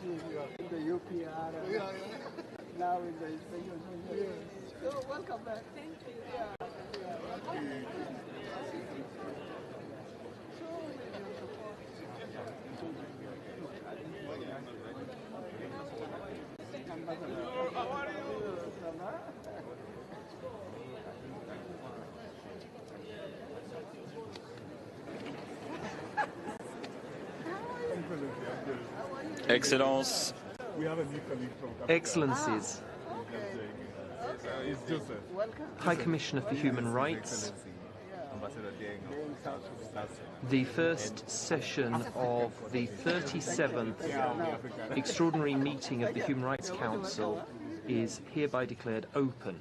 in the UPR, now in the Union. So welcome back. Thank you. Excellence. We have a new colleague from Excellencies, It's Joseph. High Commissioner for Human Rights, the first session of the 37th Extraordinary Meeting of the Human Rights Council is hereby declared open.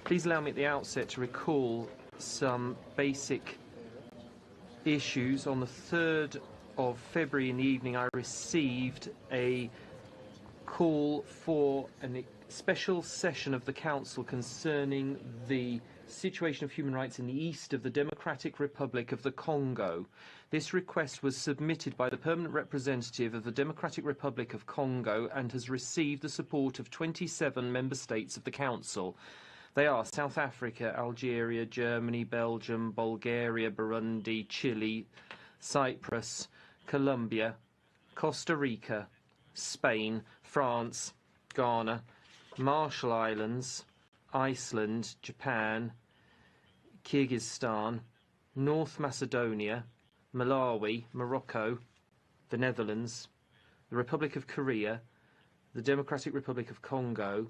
Please allow me at the outset to recall some basic issues. On the 3rd of February in the evening, I received a call for a special session of the Council concerning the situation of human rights in the east of the Democratic Republic of the Congo. This request was submitted by the permanent representative of the Democratic Republic of Congo and has received the support of 27 member states of the Council. They are South Africa, Algeria, Germany, Belgium, Bulgaria, Burundi, Chile, Cyprus, Colombia, Costa Rica, Spain, France, Ghana, Marshall Islands, Iceland, Japan, Kyrgyzstan, North Macedonia, Malawi, Morocco, the Netherlands, the Republic of Korea, the Democratic Republic of Congo,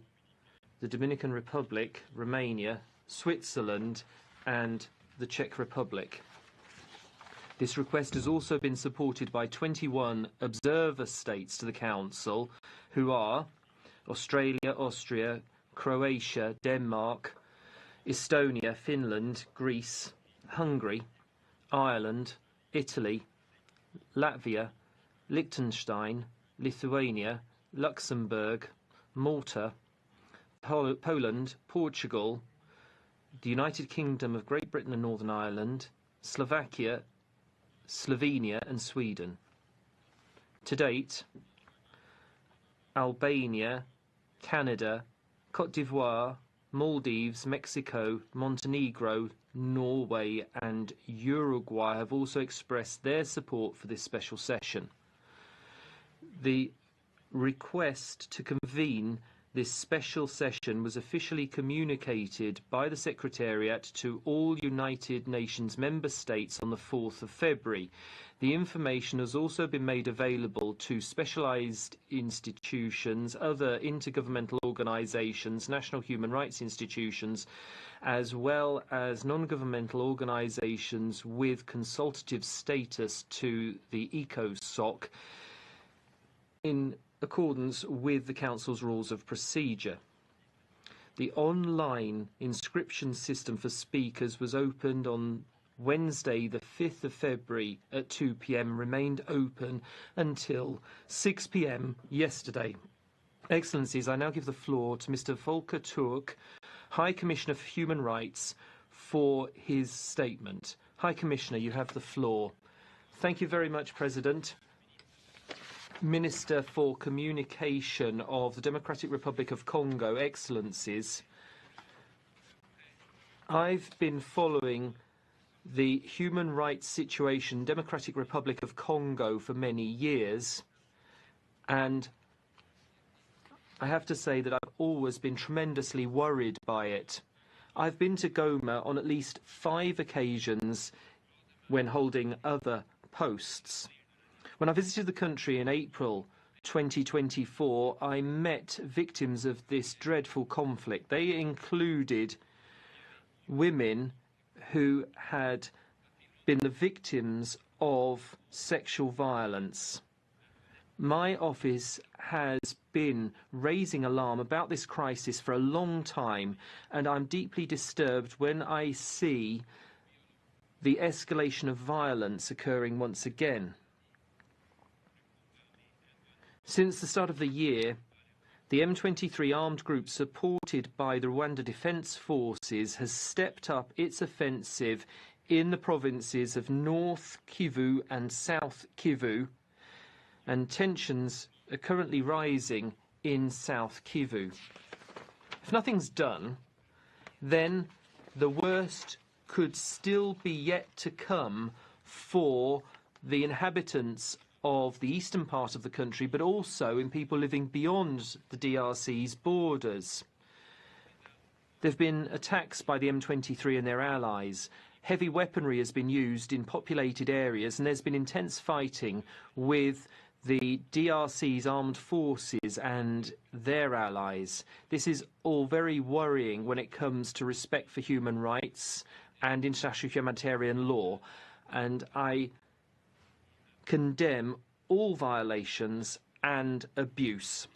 the Dominican Republic, Romania, Switzerland, and the Czech Republic. This request has also been supported by 21 observer states to the Council, who are Australia, Austria, Croatia, Denmark, Estonia, Finland, Greece, Hungary, Ireland, Italy, Latvia, Liechtenstein, Lithuania, Luxembourg, Malta, Poland, Portugal, the United Kingdom of Great Britain and Northern Ireland, Slovakia, Slovenia and Sweden. To date, Albania, Canada, Cote d'Ivoire, Maldives, Mexico, Montenegro, Norway and Uruguay have also expressed their support for this special session. The request to convene this special session was officially communicated by the Secretariat to all United Nations member states on the 4th of February. The information has also been made available to specialised institutions, other intergovernmental organisations, national human rights institutions, as well as non-governmental organisations with consultative status to the ECOSOC in accordance with the Council's rules of procedure. The online inscription system for speakers was opened on Wednesday, the 5th of February at 2 p.m, remained open until 6 p.m. yesterday. Excellencies, I now give the floor to Mr. Volker Turk, High Commissioner for Human Rights, for his statement. High Commissioner, you have the floor. Thank you very much, President. Minister for Communication of the Democratic Republic of Congo, Excellencies, I've been following the human rights situation in Democratic Republic of Congo for many years, and I have to say that I've always been tremendously worried by it. I've been to Goma on at least 5 occasions when holding other posts. When I visited the country in April 2024, I met victims of this dreadful conflict. They included women who had been the victims of sexual violence. My office has been raising alarm about this crisis for a long time, and I'm deeply disturbed when I see the escalation of violence occurring once again. Since the start of the year, the M23 armed group supported by the Rwanda Defence Forces has stepped up its offensive in the provinces of North Kivu and South Kivu, and tensions are currently rising in South Kivu. If nothing's done, then the worst could still be yet to come for the inhabitants of the eastern part of the country, but also in people living beyond the DRC's borders. There have been attacks by the M23 and their allies. Heavy weaponry has been used in populated areas, and there's been intense fighting with the DRC's armed forces and their allies. This is all very worrying when it comes to respect for human rights and international humanitarian law, and I condemn all violations and abuse.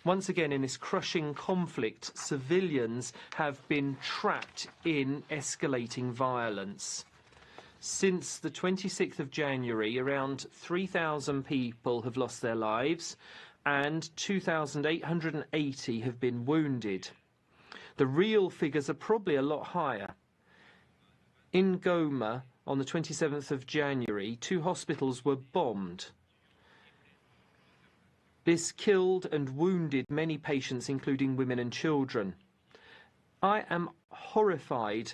Once again, in this crushing conflict, civilians have been trapped in escalating violence. Since the 26th of January, around 3,000 people have lost their lives and 2,880 have been wounded. The real figures are probably a lot higher. In Goma, on the 27th of January, 2 hospitals were bombed. This killed and wounded many patients, including women and children. I am horrified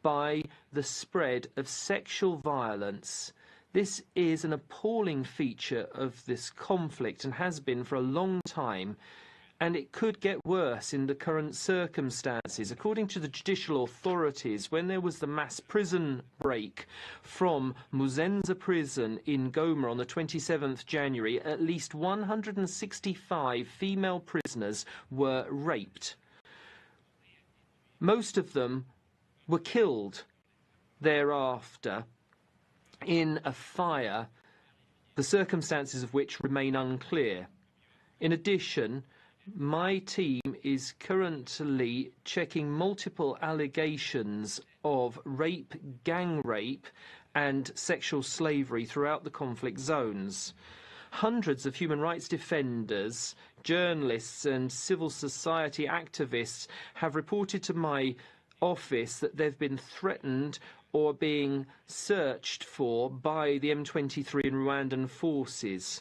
by the spread of sexual violence. This is an appalling feature of this conflict and has been for a long time, and it could get worse in the current circumstances. According to the judicial authorities, when there was the mass prison break from Muzenza prison in Goma on the 27th January, at least 165 female prisoners were raped. Most of them were killed thereafter in a fire, the circumstances of which remain unclear. In addition, my team is currently checking multiple allegations of rape, gang rape, and sexual slavery throughout the conflict zones. Hundreds of human rights defenders, journalists, and civil society activists have reported to my office that they've been threatened or being searched for by the M23 and Rwandan forces.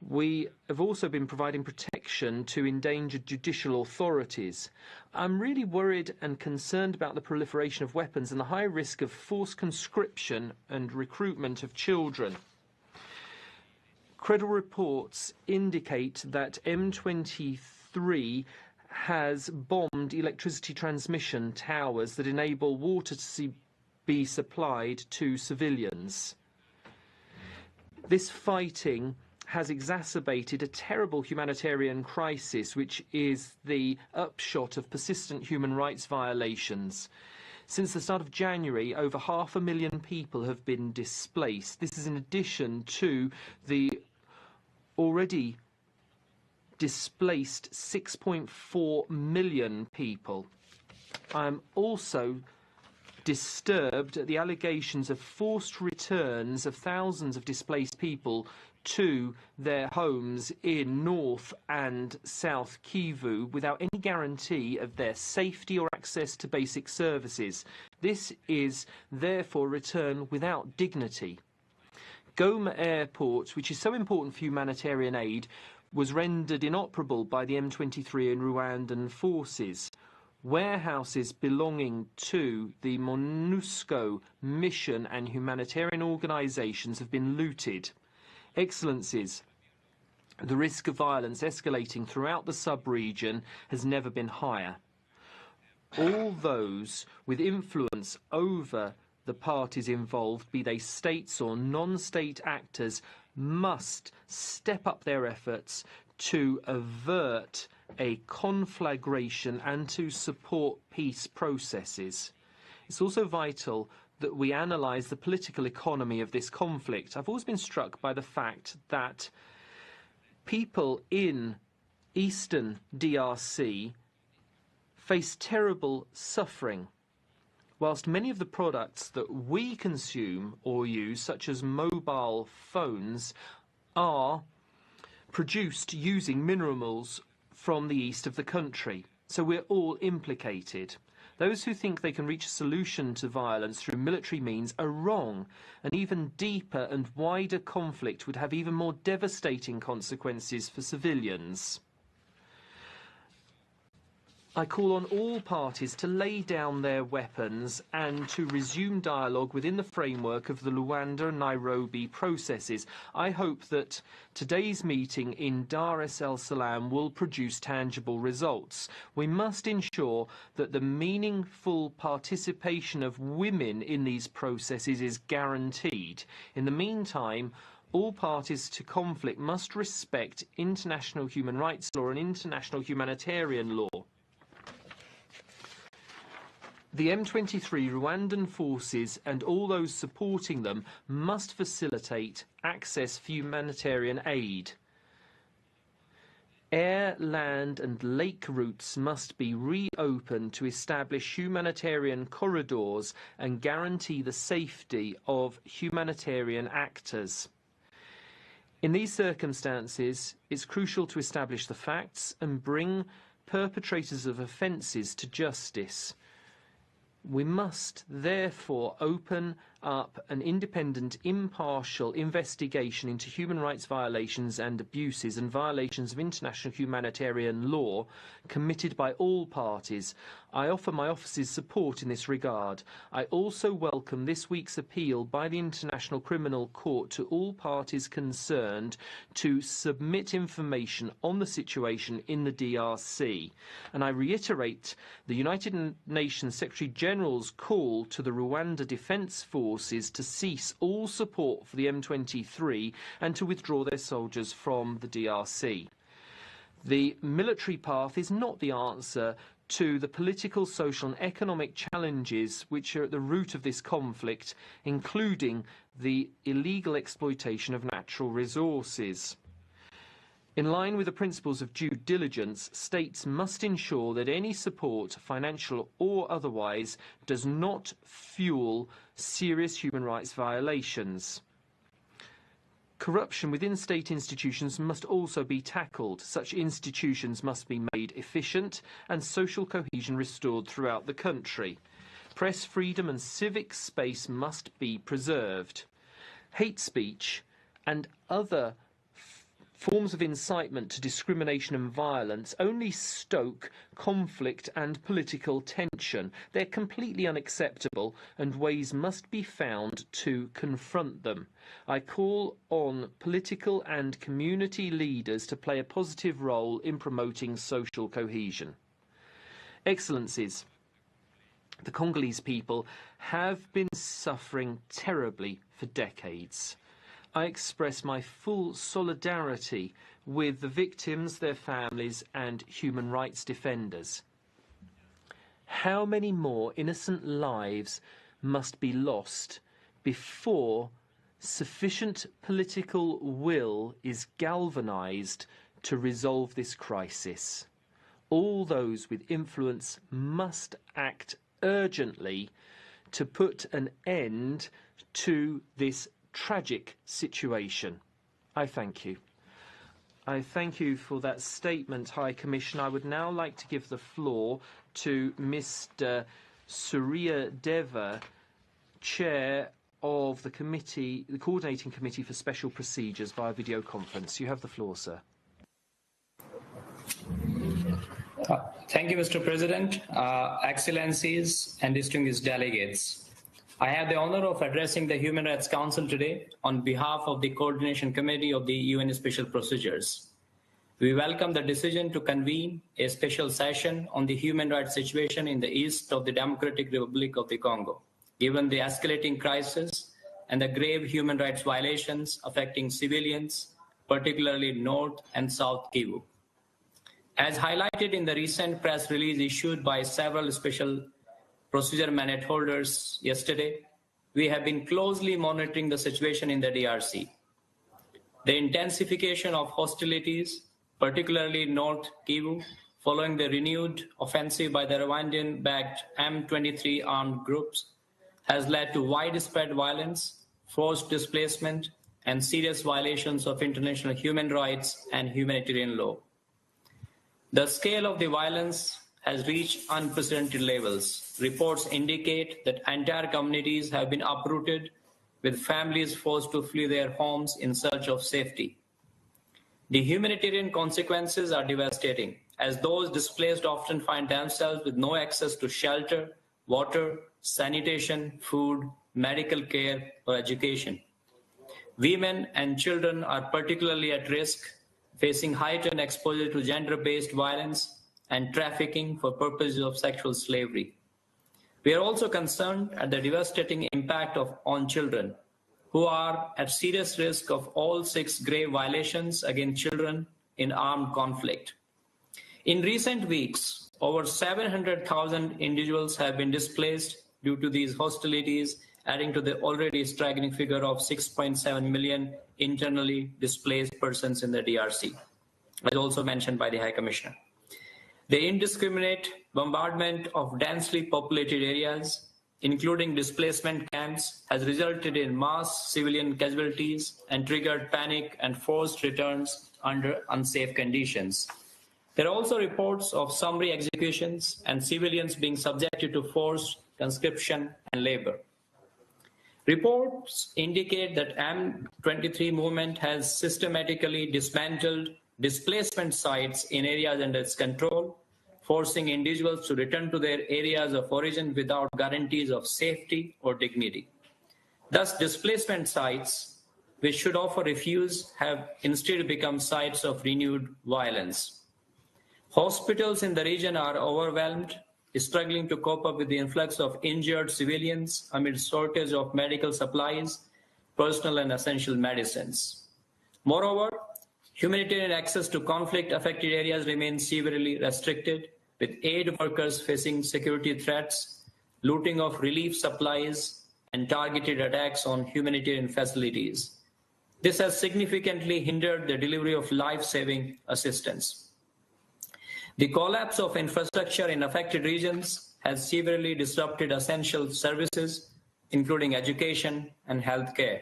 We have also been providing protection to endangered judicial authorities. I'm really worried and concerned about the proliferation of weapons and the high risk of forced conscription and recruitment of children. Credible reports indicate that M23 has bombed electricity transmission towers that enable water to be supplied to civilians. This fighting has exacerbated a terrible humanitarian crisis, which is the upshot of persistent human rights violations. Since the start of January, over 500,000 people have been displaced. This is in addition to the already displaced 6.4 million people. I'm also disturbed at the allegations of forced returns of thousands of displaced people to their homes in North and South Kivu without any guarantee of their safety or access to basic services. This is therefore a return without dignity. Goma Airport, which is so important for humanitarian aid, was rendered inoperable by the M23 and Rwandan forces. Warehouses belonging to the Monusco mission and humanitarian organisations have been looted. Excellencies, the risk of violence escalating throughout the sub-region has never been higher. All those with influence over the parties involved, be they states or non-state actors, must step up their efforts to avert a conflagration and to support peace processes. It's also vital that we analyse the political economy of this conflict. I've always been struck by the fact that people in eastern DRC face terrible suffering, whilst many of the products that we consume or use, such as mobile phones, are produced using minerals from the east of the country. So we're all implicated. Those who think they can reach a solution to violence through military means are wrong. An even deeper and wider conflict would have even more devastating consequences for civilians. I call on all parties to lay down their weapons and to resume dialogue within the framework of the Luanda and Nairobi processes. I hope that today's meeting in Dar es Salaam will produce tangible results. We must ensure that the meaningful participation of women in these processes is guaranteed. In the meantime, all parties to conflict must respect international human rights law and international humanitarian law. The M23 Rwandan forces and all those supporting them must facilitate access for humanitarian aid. Air, land and lake routes must be reopened to establish humanitarian corridors and guarantee the safety of humanitarian actors. In these circumstances, it's crucial to establish the facts and bring perpetrators of offences to justice. We must therefore open up an independent, impartial investigation into human rights violations and abuses and violations of international humanitarian law committed by all parties. I offer my office's support in this regard. I also welcome this week's appeal by the International Criminal Court to all parties concerned to submit information on the situation in the DRC. And I reiterate the United Nations Secretary General's call to the Rwanda Defence Forces to cease all support for the M23 and to withdraw their soldiers from the DRC. The military path is not the answer to the political, social and economic challenges which are at the root of this conflict, including the illegal exploitation of natural resources. In line with the principles of due diligence, states must ensure that any support, financial or otherwise, does not fuel serious human rights violations. Corruption within state institutions must also be tackled. Such institutions must be made efficient and social cohesion restored throughout the country. Press freedom and civic space must be preserved. Hate speech and other forms of incitement to discrimination and violence only stoke conflict and political tension. They're completely unacceptable and ways must be found to confront them. I call on political and community leaders to play a positive role in promoting social cohesion. Excellencies, the Congolese people have been suffering terribly for decades. I express my full solidarity with the victims, their families and human rights defenders. How many more innocent lives must be lost before sufficient political will is galvanised to resolve this crisis? All those with influence must act urgently to put an end to this tragic situation. I thank you. I thank you for that statement, High Commissioner. I would now like to give the floor to Mr. Surya Deva, Chair of the committee, the Coordinating Committee for Special Procedures via video conference. You have the floor, sir. Thank you, Mr. President, Excellencies and distinguished delegates. I have the honor of addressing the Human Rights Council today on behalf of the Coordination Committee of the UN Special Procedures. We welcome the decision to convene a special session on the human rights situation in the east of the Democratic Republic of the Congo, given the escalating crisis and the grave human rights violations affecting civilians, particularly North and South Kivu. As highlighted in the recent press release issued by several special procedure mandate holders yesterday, we have been closely monitoring the situation in the DRC. The intensification of hostilities, particularly North Kivu, following the renewed offensive by the Rwandan-backed M23 armed groups, has led to widespread violence, forced displacement, and serious violations of international human rights and humanitarian law. The scale of the violence has reached unprecedented levels. Reports indicate that entire communities have been uprooted, with families forced to flee their homes in search of safety. The humanitarian consequences are devastating, as those displaced often find themselves with no access to shelter, water, sanitation, food, medical care, or education. Women and children are particularly at risk, facing heightened exposure to gender-based violence and trafficking for purposes of sexual slavery. We are also concerned at the devastating impact on children, who are at serious risk of all 6 grave violations against children in armed conflict. In recent weeks, over 700,000 individuals have been displaced due to these hostilities, adding to the already staggering figure of 6.7 million internally displaced persons in the DRC, as also mentioned by the High Commissioner. The indiscriminate bombardment of densely populated areas, including displacement camps, has resulted in mass civilian casualties and triggered panic and forced returns under unsafe conditions. There are also reports of summary executions and civilians being subjected to forced conscription and labor. Reports indicate that M23 movement has systematically dismantled displacement sites in areas under its control, forcing individuals to return to their areas of origin without guarantees of safety or dignity. Thus, displacement sites, which should offer refuge, have instead become sites of renewed violence. Hospitals in the region are overwhelmed, struggling to cope up with the influx of injured civilians amid shortage of medical supplies, personal and essential medicines. Moreover, humanitarian access to conflict-affected areas remains severely restricted, with aid workers facing security threats, looting of relief supplies, and targeted attacks on humanitarian facilities. This has significantly hindered the delivery of life-saving assistance. The collapse of infrastructure in affected regions has severely disrupted essential services, including education and healthcare.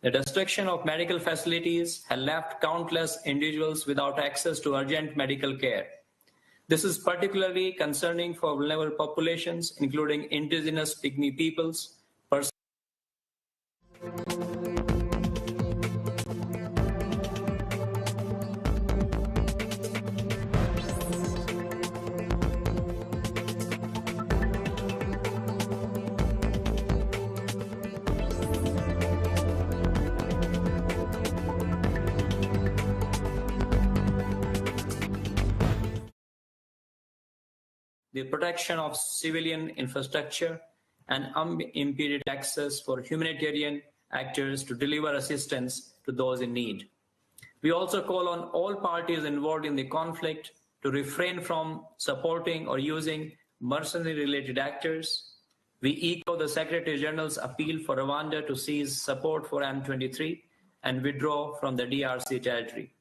The destruction of medical facilities has left countless individuals without access to urgent medical care. This is particularly concerning for vulnerable populations, including indigenous Pygmy peoples, the protection of civilian infrastructure, and unimpeded access for humanitarian actors to deliver assistance to those in need. We also call on all parties involved in the conflict to refrain from supporting or using mercenary-related actors. We echo the Secretary General's appeal for Rwanda to cease support for M23 and withdraw from the DRC territory.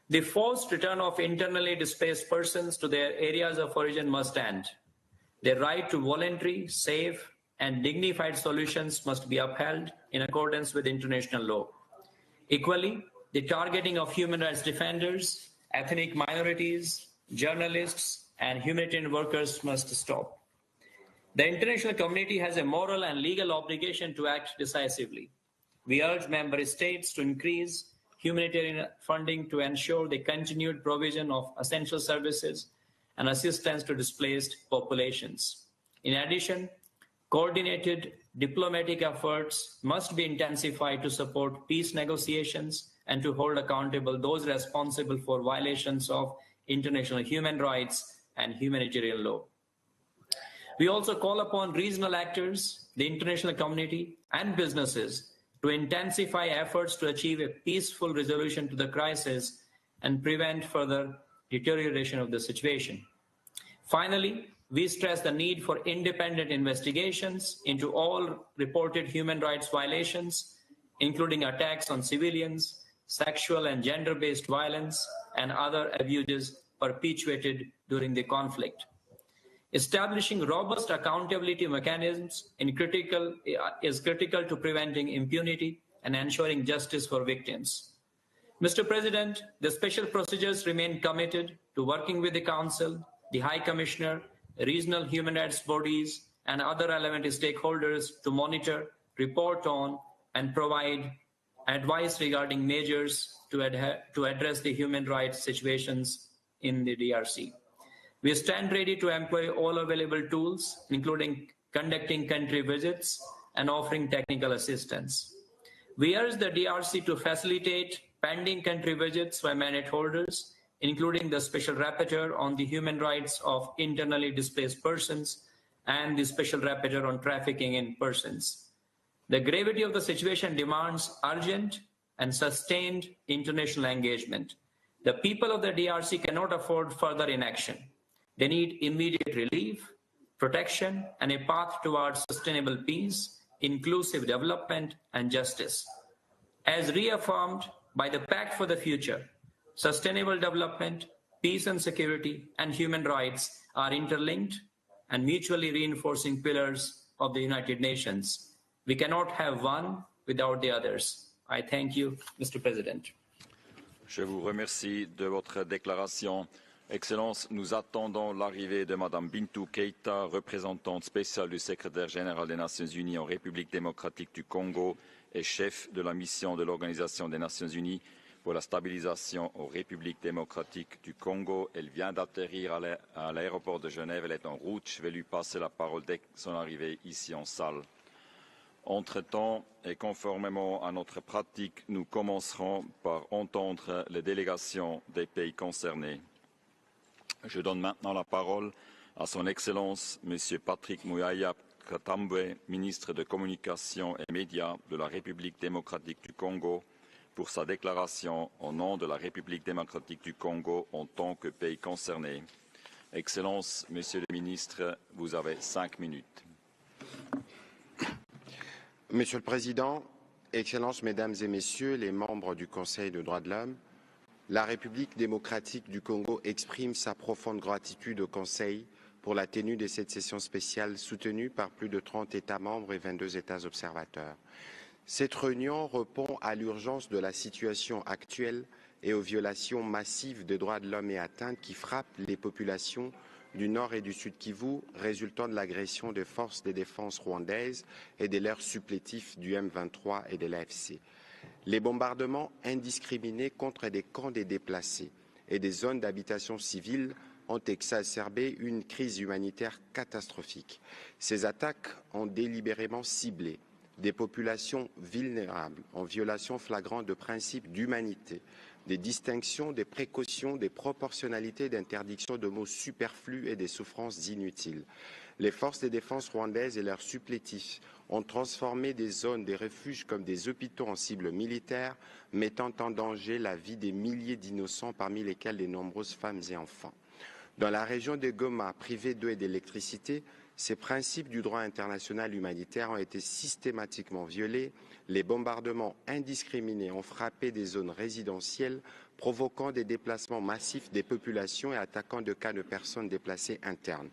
The forced return of internally displaced persons to their areas of origin must end. Their right to voluntary, safe, and dignified solutions must be upheld in accordance with international law. Equally, the targeting of human rights defenders, ethnic minorities, journalists, and humanitarian workers must stop. The international community has a moral and legal obligation to act decisively. We urge member states to increase humanitarian funding to ensure the continued provision of essential services and assistance to displaced populations. In addition, coordinated diplomatic efforts must be intensified to support peace negotiations and to hold accountable those responsible for violations of international human rights and humanitarian law. We also call upon regional actors, the international community, and businesses to intensify efforts to achieve a peaceful resolution to the crisis and prevent further deterioration of the situation. Finally, we stress the need for independent investigations into all reported human rights violations, including attacks on civilians, sexual and gender-based violence, and other abuses perpetuated during the conflict. Establishing robust accountability mechanisms is critical to preventing impunity and ensuring justice for victims. Mr. President, the special procedures remain committed to working with the Council the High Commissioner, regional human rights bodies, and other relevant stakeholders to monitor, report on, and provide advice regarding measures to address the human rights situations in the DRC. We stand ready to employ all available tools, including conducting country visits and offering technical assistance. We urge the DRC to facilitate pending country visits by mandate holders, including the Special Rapporteur on the human rights of internally displaced persons and the Special Rapporteur on trafficking in persons. The gravity of the situation demands urgent and sustained international engagement. The people of the DRC cannot afford further inaction. They need immediate relief, protection, and a path towards sustainable peace, inclusive development, and justice. As reaffirmed by the Pact for the Future, sustainable development, peace and security, and human rights are interlinked and mutually reinforcing pillars of the United Nations. We cannot have one without the others. I thank you, Mr. President. Je vous remercie de votre déclaration. Excellence, nous attendons l'arrivée de Mme Bintou Keïta, représentante spéciale du secrétaire général des Nations Unies en République démocratique du Congo et chef de la mission de l'Organisation des Nations Unies pour la stabilisation en République démocratique du Congo. Elle vient d'atterrir à l'aéroport de Genève. Elle est en route. Je vais lui passer la parole dès son arrivée ici en salle. Entre-temps, et conformément à notre pratique, nous commencerons par entendre les délégations des pays concernés. Je donne maintenant la parole à son Excellence, M. Patrick Muyaya Katambwe, ministre de Communication et Médias de la République démocratique du Congo, pour sa déclaration au nom de la République démocratique du Congo en tant que pays concerné. Excellence, Monsieur le ministre, vous avez 5 minutes. Monsieur le Président, Excellences, Mesdames et Messieurs les membres du Conseil des droits de l'homme, la République démocratique du Congo exprime sa profonde gratitude au Conseil pour la tenue de cette session spéciale soutenue par plus de 30 États membres et 22 États observateurs. Cette réunion répond à l'urgence de la situation actuelle et aux violations massives des droits de l'homme et atteintes qui frappent les populations du Nord et du Sud Kivu, résultant de l'agression des forces de défense rwandaises et de leurs supplétifs du M23 et de l'AFC. Les bombardements indiscriminés contre des camps des déplacés et des zones d'habitation civile ont exacerbé une crise humanitaire catastrophique. Ces attaques ont délibérément ciblé des populations vulnérables en violation flagrante de principes d'humanité, des distinctions, des précautions, des proportionnalités, d'interdictions de mots superflus et des souffrances inutiles. Les forces de défense rwandaises et leurs supplétifs ont transformé des zones des refuges comme des hôpitaux en cibles militaires, mettant en danger la vie des milliers d'innocents, parmi lesquels de nombreuses femmes et enfants. Dans la région de Goma, privée d'eau et d'électricité, ces principes du droit international humanitaire ont été systématiquement violés. Les bombardements indiscriminés ont frappé des zones résidentielles, provoquant des déplacements massifs des populations et attaquant de cas de personnes déplacées internes.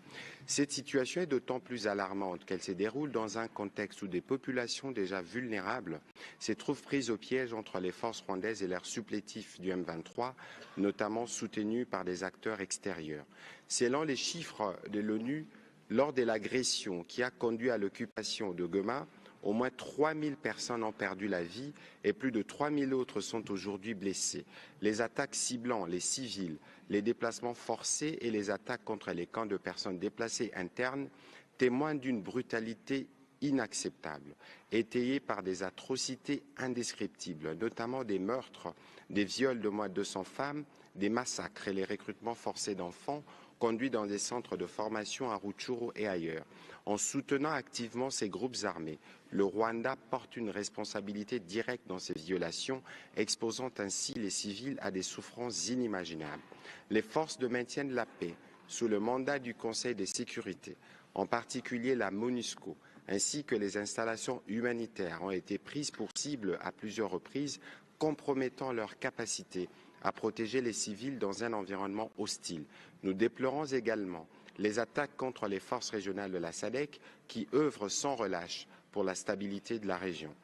Cette situation est d'autant plus alarmante qu'elle se déroule dans un contexte où des populations déjà vulnérables se trouvent prises au piège entre les forces rwandaises et leurs supplétifs du M23, notamment soutenus par des acteurs extérieurs. Selon les chiffres de l'ONU, lors de l'agression qui a conduit à l'occupation de Goma, au moins 3000 personnes ont perdu la vie et plus de 3000 autres sont aujourd'hui blessées. Les attaques ciblant les civils, les déplacements forcés et les attaques contre les camps de personnes déplacées internes témoignent d'une brutalité inacceptable, étayée par des atrocités indescriptibles, notamment des meurtres, des viols de moins de 200 femmes, des massacres et les recrutements forcés d'enfants conduits dans des centres de formation à Rutshuru et ailleurs. En soutenant activement ces groupes armés, le Rwanda porte une responsabilité directe dans ces violations, exposant ainsi les civils à des souffrances inimaginables. Les forces de maintien de la paix, sous le mandat du Conseil de sécurité, en particulier la Monusco, ainsi que les installations humanitaires, ont été prises pour cible à plusieurs reprises, compromettant leur capacité à protéger les civils dans un environnement hostile. Nous déplorons également les attaques contre les forces régionales de la SADC qui œuvrent sans relâche pour la stabilité de la région.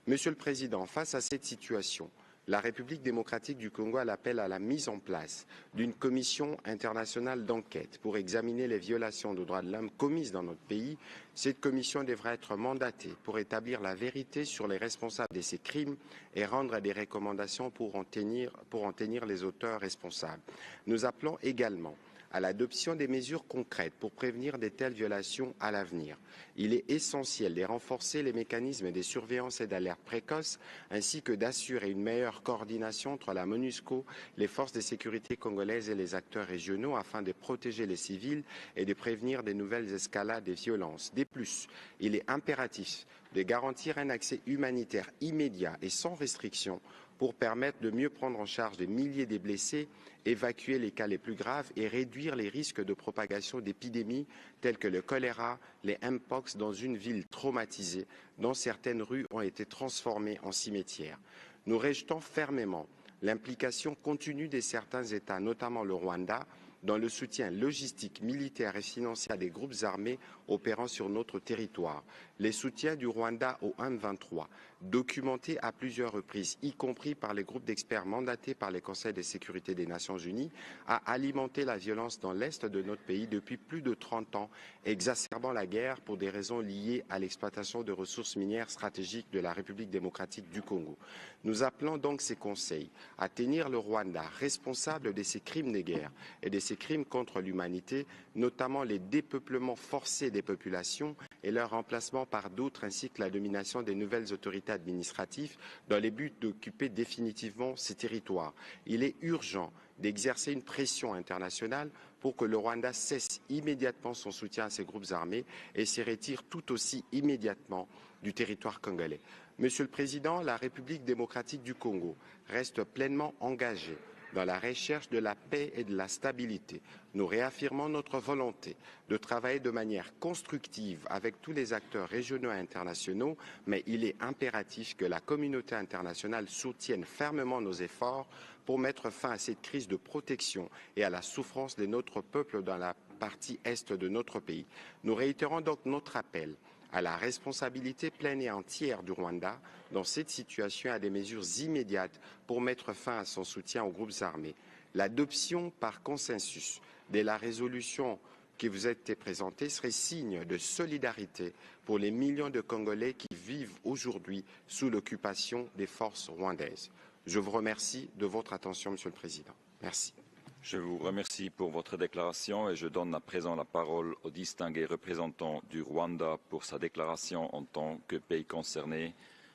Monsieur le Président, face à cette situation, La République démocratique du Congo appelle à la mise en place d'une commission internationale d'enquête pour examiner les violations des droits de l'homme commises dans notre pays. Cette commission devra être mandatée pour établir la vérité sur les responsables de ces crimes et rendre des recommandations pour en tenir les auteurs responsables. Nous appelons également à l'adoption des mesures concrètes pour prévenir de telles violations à l'avenir. Il est essentiel de renforcer les mécanismes de surveillance et d'alerte précoce, ainsi que d'assurer une meilleure coordination entre la Monusco, les forces de sécurité congolaises et les acteurs régionaux afin de protéger les civils et de prévenir de nouvelles escalades de violences. De plus, il est impératif de garantir un accès humanitaire immédiat et sans restriction pour permettre de mieux prendre en charge des milliers de blessés, évacuer les cas les plus graves et réduire les risques de propagation d'épidémies telles que le choléra, les mpox dans une ville traumatisée dont certaines rues ont été transformées en cimetières. Nous rejetons fermement l'implication continue de certains États, notamment le Rwanda, dans le soutien logistique, militaire et financier à des groupes armés opérant sur notre territoire. Les soutiens du Rwanda au M23, documentés à plusieurs reprises, y compris par les groupes d'experts mandatés par les Conseils de sécurité des Nations Unies, a alimenté la violence dans l'Est de notre pays depuis plus de 30 ans, exacerbant la guerre pour des raisons liées à l'exploitation de ressources minières stratégiques de la République démocratique du Congo. Nous appelons donc ces conseils à tenir le Rwanda responsable de ces crimes de guerre et de ces crimes contre l'humanité, notamment les dépeuplements forcés des populations et leur remplacement par d'autres, ainsi que la domination des nouvelles autorités administratives dans le but d'occuper définitivement ces territoires. Il est urgent d'exercer une pression internationale pour que le Rwanda cesse immédiatement son soutien à ces groupes armés et se retire tout aussi immédiatement du territoire congolais. Monsieur le Président, la République démocratique du Congo reste pleinement engagée dans la recherche de la paix et de la stabilité. Nous réaffirmons notre volonté de travailler de manière constructive avec tous les acteurs régionaux et internationaux, mais il est impératif que la communauté internationale soutienne fermement nos efforts pour mettre fin à cette crise de protection et à la souffrance de notre peuple dans la partie est de notre pays. Nous réitérons donc notre appel à la responsabilité pleine et entière du Rwanda dans cette situation et à des mesures immédiates pour mettre fin à son soutien aux groupes armés. L'adoption par consensus de la résolution qui vous a été présentée serait signe de solidarité pour les millions de Congolais qui vivent aujourd'hui sous l'occupation des forces rwandaises. Je vous remercie de votre attention, Monsieur le Président. Merci. Je vous remercie pour votre déclaration et je donne à présent la parole au distingué représentant du Rwanda pour sa déclaration en tant que pays concerné.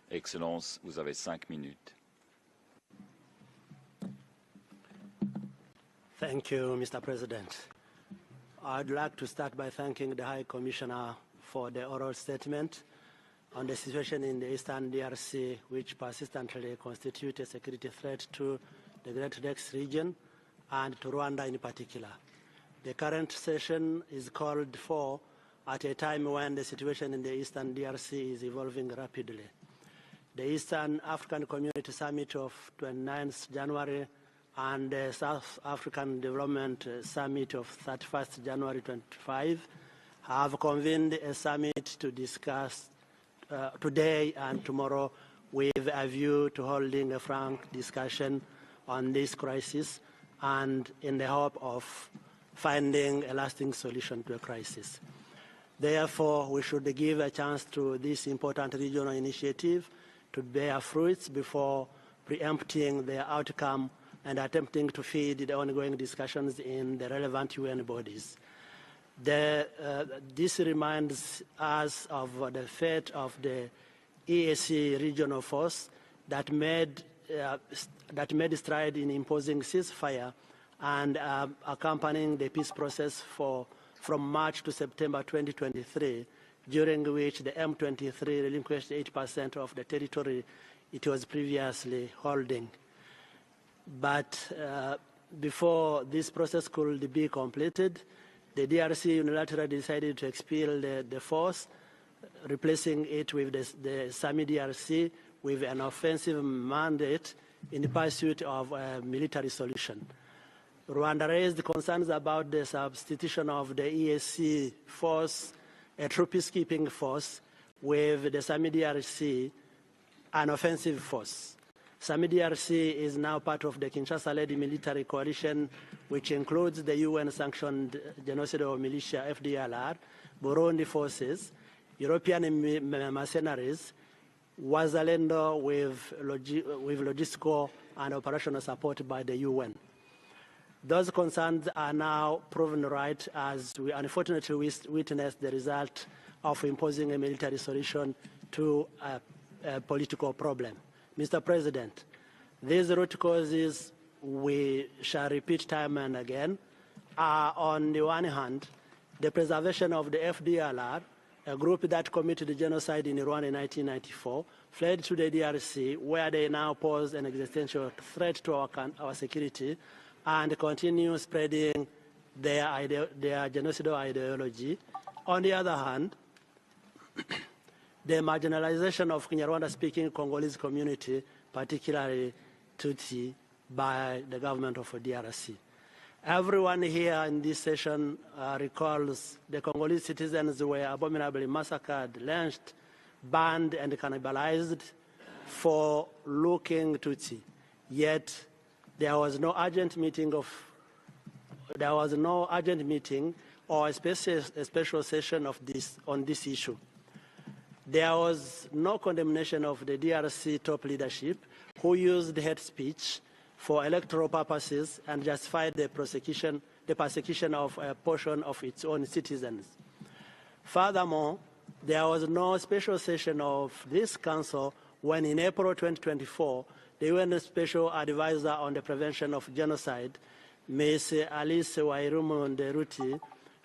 Excellence, vous avez 5 minutes. Thank you, Mr. President. I'd like to start by thanking the High Commissioner for the oral statement on the situation in the Eastern DRC, which persistently constitutes a security threat to the Great Lakes region and to Rwanda in particular. The current session is called for at a time when the situation in the Eastern DRC is evolving rapidly. The Eastern African Community Summit of 29th January and the South African Development Summit of 31st January 25 have convened a summit to discuss today and tomorrow with a view to holding a frank discussion on this crisis and in the hope of finding a lasting solution to a crisis. Therefore, we should give a chance to this important regional initiative to bear fruits before preempting their outcome and attempting to feed the ongoing discussions in the relevant UN bodies. This reminds us of the fate of the EAC regional force that made stride in imposing ceasefire and accompanying the peace process from March to September 2023, during which the M23 relinquished 8% of the territory it was previously holding. But before this process could be completed, the DRC unilaterally decided to expel the force, replacing it with the SAMI-DRC with an offensive mandate in the pursuit of a military solution. Rwanda raised concerns about the substitution of the EAC force, a true peacekeeping force, with the SAMI-DRC, an offensive force. SAMI-DRC is now part of the Kinshasa-led military coalition, which includes the UN-sanctioned genocidal militia FDLR, Burundi forces, European mercenaries, Wazalendo with logistical and operational support by the UN. Those concerns are now proven right as we unfortunately witnessed the result of imposing a military solution to a political problem. Mr. President, these root causes, we shall repeat time and again, are on the one hand, the preservation of the FDLR, a group that committed genocide in Rwanda in 1994, fled to the DRC, where they now pose an existential threat to our security and continue spreading their genocidal ideology. On the other hand, the marginalization of Kinyarwanda-speaking Congolese community, particularly Tutsi, by the government of DRC. Everyone here in this session recalls the Congolese citizens were abominably massacred, lynched, banned, and cannibalized for looking Tutsi. Yet there was no urgent meeting or a special session on this issue. There was no condemnation of the DRC top leadership who used hate speech for electoral purposes and justified the persecution of a portion of its own citizens. Furthermore, there was no special session of this council when in April 2024, the UN Special Advisor on the Prevention of Genocide, Ms. Alice Wairumu-Nderuti,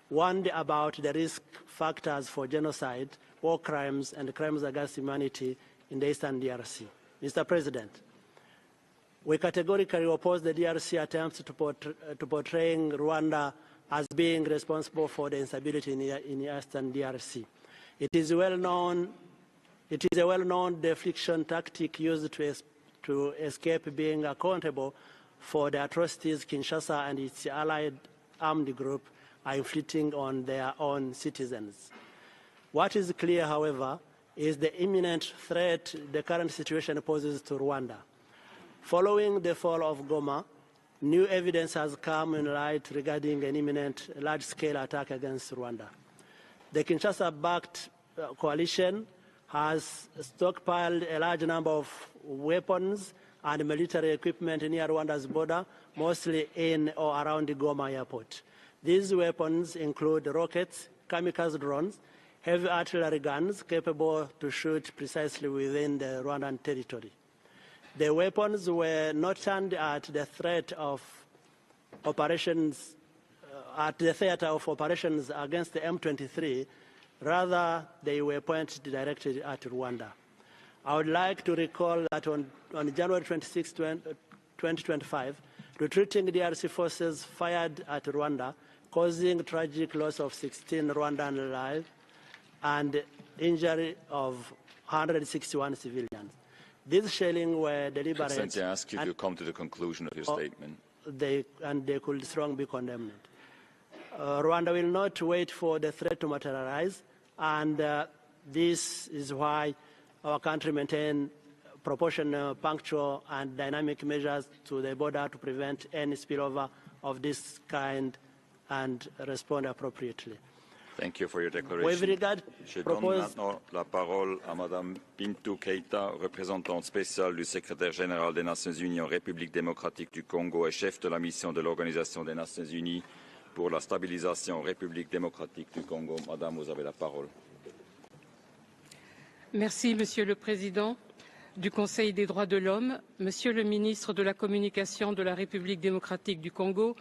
warned about the risk factors for genocide, war crimes, and crimes against humanity in the Eastern DRC. Mr. President, we categorically oppose the DRC attempts to portraying Rwanda as being responsible for the instability in Eastern DRC. It is a well-known deflection tactic used to escape being accountable for the atrocities Kinshasa and its allied armed group are inflicting on their own citizens. What is clear, however, is the imminent threat the current situation poses to Rwanda. Following the fall of Goma, new evidence has come in light regarding an imminent large-scale attack against Rwanda. The Kinshasa-backed coalition has stockpiled a large number of weapons and military equipment near Rwanda's border, mostly in or around the Goma airport. These weapons include rockets, kamikaze drones, heavy artillery guns capable to shoot precisely within the Rwandan territory. The weapons were not turned at the threat of operations, at the theater of operations against the M23. Rather, they were pointed directly at Rwanda. I would like to recall that on January 26, 2025, retreating DRC forces fired at Rwanda, causing tragic loss of 16 Rwandan lives and injury of 161 civilians. These shelling were deliberate. Excellency, I ask you to come to the conclusion of your statement. They could strongly condemn it. Rwanda will not wait for the threat to materialize, and this is why our country maintains proportional, punctual, and dynamic measures to the border to prevent any spillover of this kind and respond appropriately. Thank you for your declaration. With regard, Je donne maintenant la parole à Madame Bintou Keïta, représentante spéciale du secrétaire général des Nations Unies en République démocratique du Congo et chef de la mission de l'Organisation des Nations Unies pour la stabilisation en République démocratique du Congo. Madame, vous avez la parole. Merci, Monsieur le Président du Conseil des droits de l'homme, Monsieur le ministre de la Communication de la République démocratique du Congo,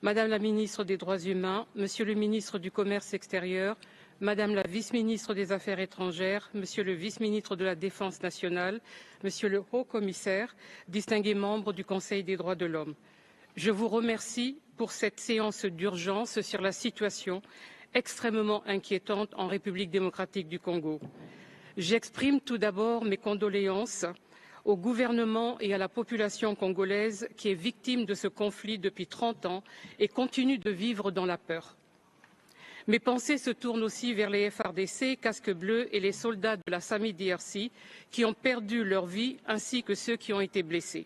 Madame la ministre des Droits humains, Monsieur le ministre du Commerce extérieur, Madame la vice-ministre des Affaires étrangères, Monsieur le vice-ministre de la Défense nationale, Monsieur le Haut-Commissaire, distingués membres du Conseil des droits de l'homme. Je vous remercie pour cette séance d'urgence sur la situation extrêmement inquiétante en République démocratique du Congo. J'exprime tout d'abord mes condoléances au gouvernement et à la population congolaise qui est victime de ce conflit depuis 30 ans et continue de vivre dans la peur. Mes pensées se tournent aussi vers les FARDC, casques bleus et les soldats de la SAMI-DRC qui ont perdu leur vie ainsi que ceux qui ont été blessés.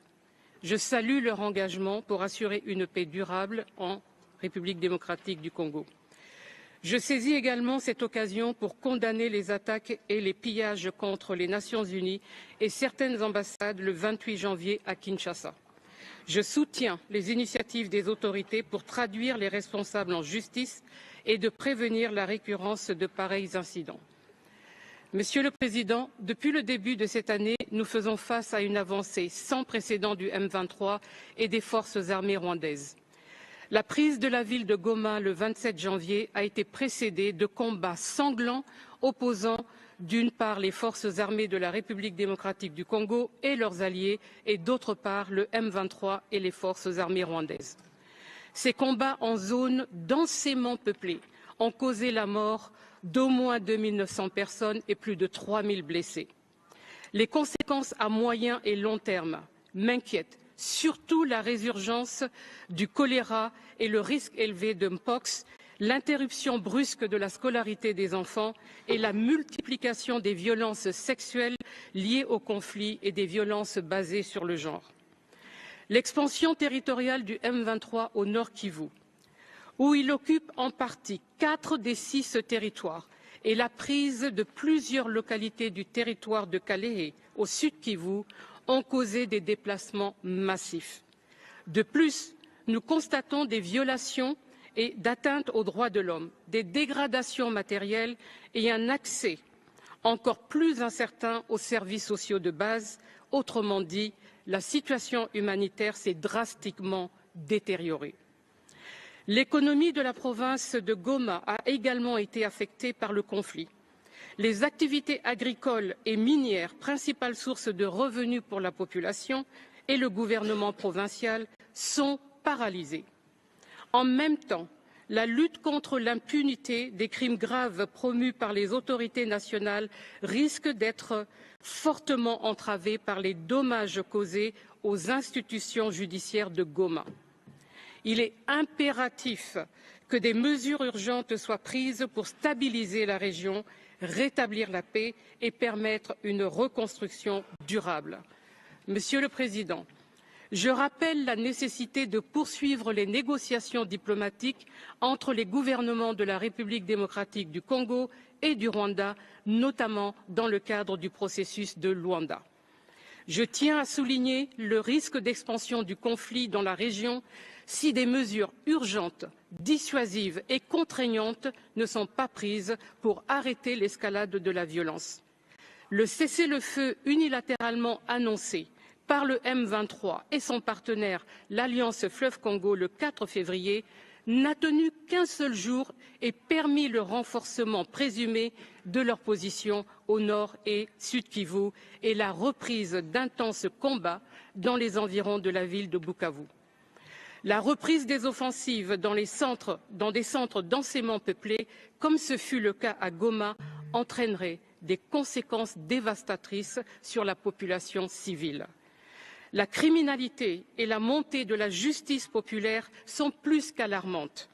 Je salue leur engagement pour assurer une paix durable en République démocratique du Congo. Je saisis également cette occasion pour condamner les attaques et les pillages contre les Nations unies et certaines ambassades le 28 janvier à Kinshasa. Je soutiens les initiatives des autorités pour traduire les responsables en justice et de prévenir la récurrence de pareils incidents. Monsieur le Président, depuis le début de cette année, nous faisons face à une avancée sans précédent du M23 et des forces armées rwandaises. La prise de la ville de Goma le 27 janvier a été précédée de combats sanglants opposant d'une part les forces armées de la République démocratique du Congo et leurs alliés et d'autre part le M23 et les forces armées rwandaises. Ces combats en zone densément peuplée ont causé la mort d'au moins 2900 personnes et plus de 3000 blessés. Les conséquences à moyen et long terme m'inquiètent, surtout la résurgence du choléra et le risque élevé de mpox, l'interruption brusque de la scolarité des enfants et la multiplication des violences sexuelles liées au conflit et des violences basées sur le genre. L'expansion territoriale du M23 au Nord Kivu, où il occupe en partie 4 des 6 territoires, et la prise de plusieurs localités du territoire de Kalehe, au Sud Kivu, ont causé des déplacements massifs. De plus, nous constatons des violations et d'atteintes aux droits de l'homme, des dégradations matérielles et un accès encore plus incertain aux services sociaux de base. Autrement dit, la situation humanitaire s'est drastiquement détériorée. L'économie de la province de Goma a également été affectée par le conflit. Les activités agricoles et minières, principales sources de revenus pour la population et le gouvernement provincial, sont paralysées. En même temps, la lutte contre l'impunité des crimes graves promus par les autorités nationales risque d'être fortement entravée par les dommages causés aux institutions judiciaires de Goma. Il est impératif que des mesures urgentes soient prises pour stabiliser la région, rétablir la paix et permettre une reconstruction durable. Monsieur le Président, je rappelle la nécessité de poursuivre les négociations diplomatiques entre les gouvernements de la République démocratique du Congo et du Rwanda, notamment dans le cadre du processus de Luanda. Je tiens à souligner le risque d'expansion du conflit dans la région si des mesures urgentes, dissuasives et contraignantes ne sont pas prises pour arrêter l'escalade de la violence. Le cessez-le-feu unilatéralement annoncé par le M23 et son partenaire, l'Alliance Fleuve Congo, le 4 février, n'a tenu qu'un seul jour et permis le renforcement présumé de leur position au nord et sud Kivu et la reprise d'intenses combats dans les environs de la ville de Bukavu. La reprise des offensives dans des centres densément peuplés, comme ce fut le cas à Goma, entraînerait des conséquences dévastatrices sur la population civile. La criminalité et la montée de la justice populaire sont plus qu'alarmantes,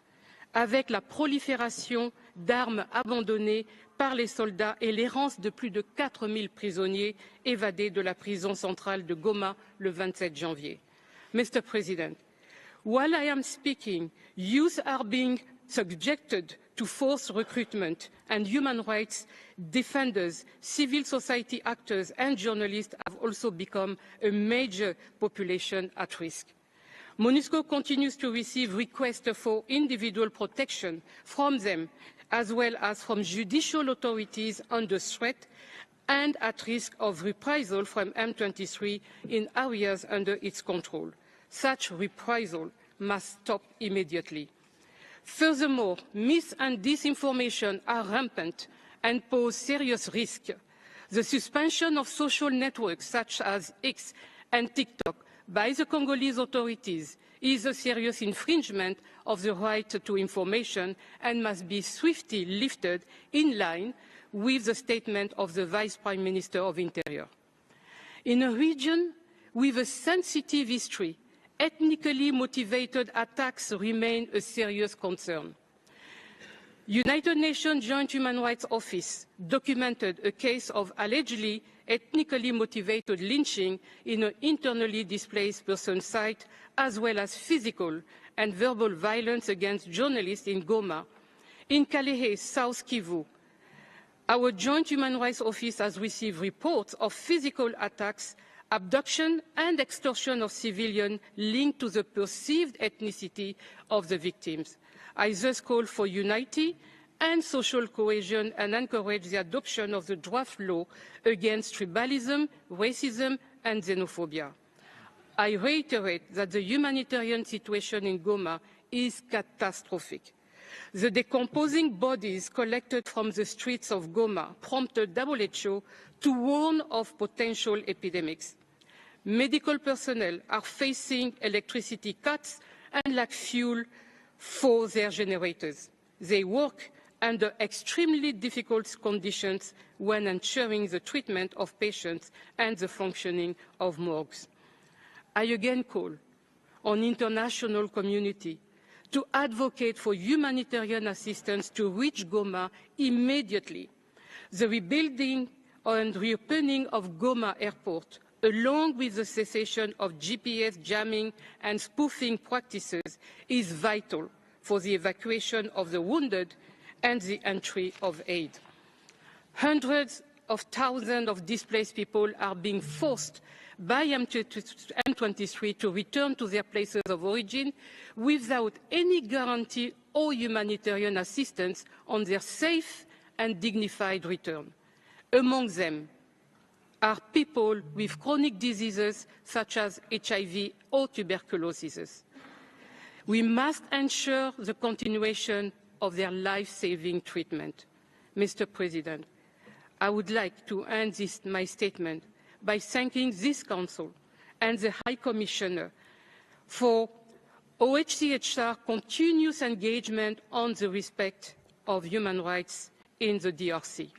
avec la prolifération d'armes abandonnées par les soldats et l'errance de plus de 4000 prisonniers évadés de la prison centrale de Goma le 27 janvier. Mr. President, while I am speaking, youth are being subjected to forced recruitment, and human rights defenders, civil society actors and journalists have also become a major population at risk. Monusco continues to receive requests for individual protection from them, as well as from judicial authorities under threat and at risk of reprisal from M23 in areas under its control. Such reprisal must stop immediately. Furthermore, mis and disinformation are rampant and pose serious risk. The suspension of social networks such as X and TikTok by the Congolese authorities is a serious infringement of the right to information and must be swiftly lifted in line with the statement of the Vice Prime Minister of Interior. In a region with a sensitive history, ethnically motivated attacks remain a serious concern. United Nations Joint Human Rights Office documented a case of allegedly ethnically motivated lynching in an internally displaced person site, as well as physical and verbal violence against journalists in Goma. In Kalehe, South Kivu, our Joint Human Rights Office has received reports of physical attacks, abduction and extortion of civilians linked to the perceived ethnicity of the victims. I thus call for unity and social cohesion and encourage the adoption of the draft law against tribalism, racism and xenophobia. I reiterate that the humanitarian situation in Goma is catastrophic. The decomposing bodies collected from the streets of Goma prompted WHO to warn of potential epidemics. Medical personnel are facing electricity cuts and lack fuel for their generators. They work under extremely difficult conditions when ensuring the treatment of patients and the functioning of morgues. I again call on the international community to advocate for humanitarian assistance to reach Goma immediately. The rebuilding and reopening of Goma Airport, along with the cessation of GPS jamming and spoofing practices, is vital for the evacuation of the wounded and the entry of aid. Hundreds of thousands of displaced people are being forced by M23 to return to their places of origin without any guarantee or humanitarian assistance on their safe and dignified return. Among them are people with chronic diseases such as HIV or tuberculosis. We must ensure the continuation of their life-saving treatment. Mr. President, I would like to end my statement by thanking this Council and the High Commissioner for OHCHR continuous engagement on the respect of human rights in the DRC.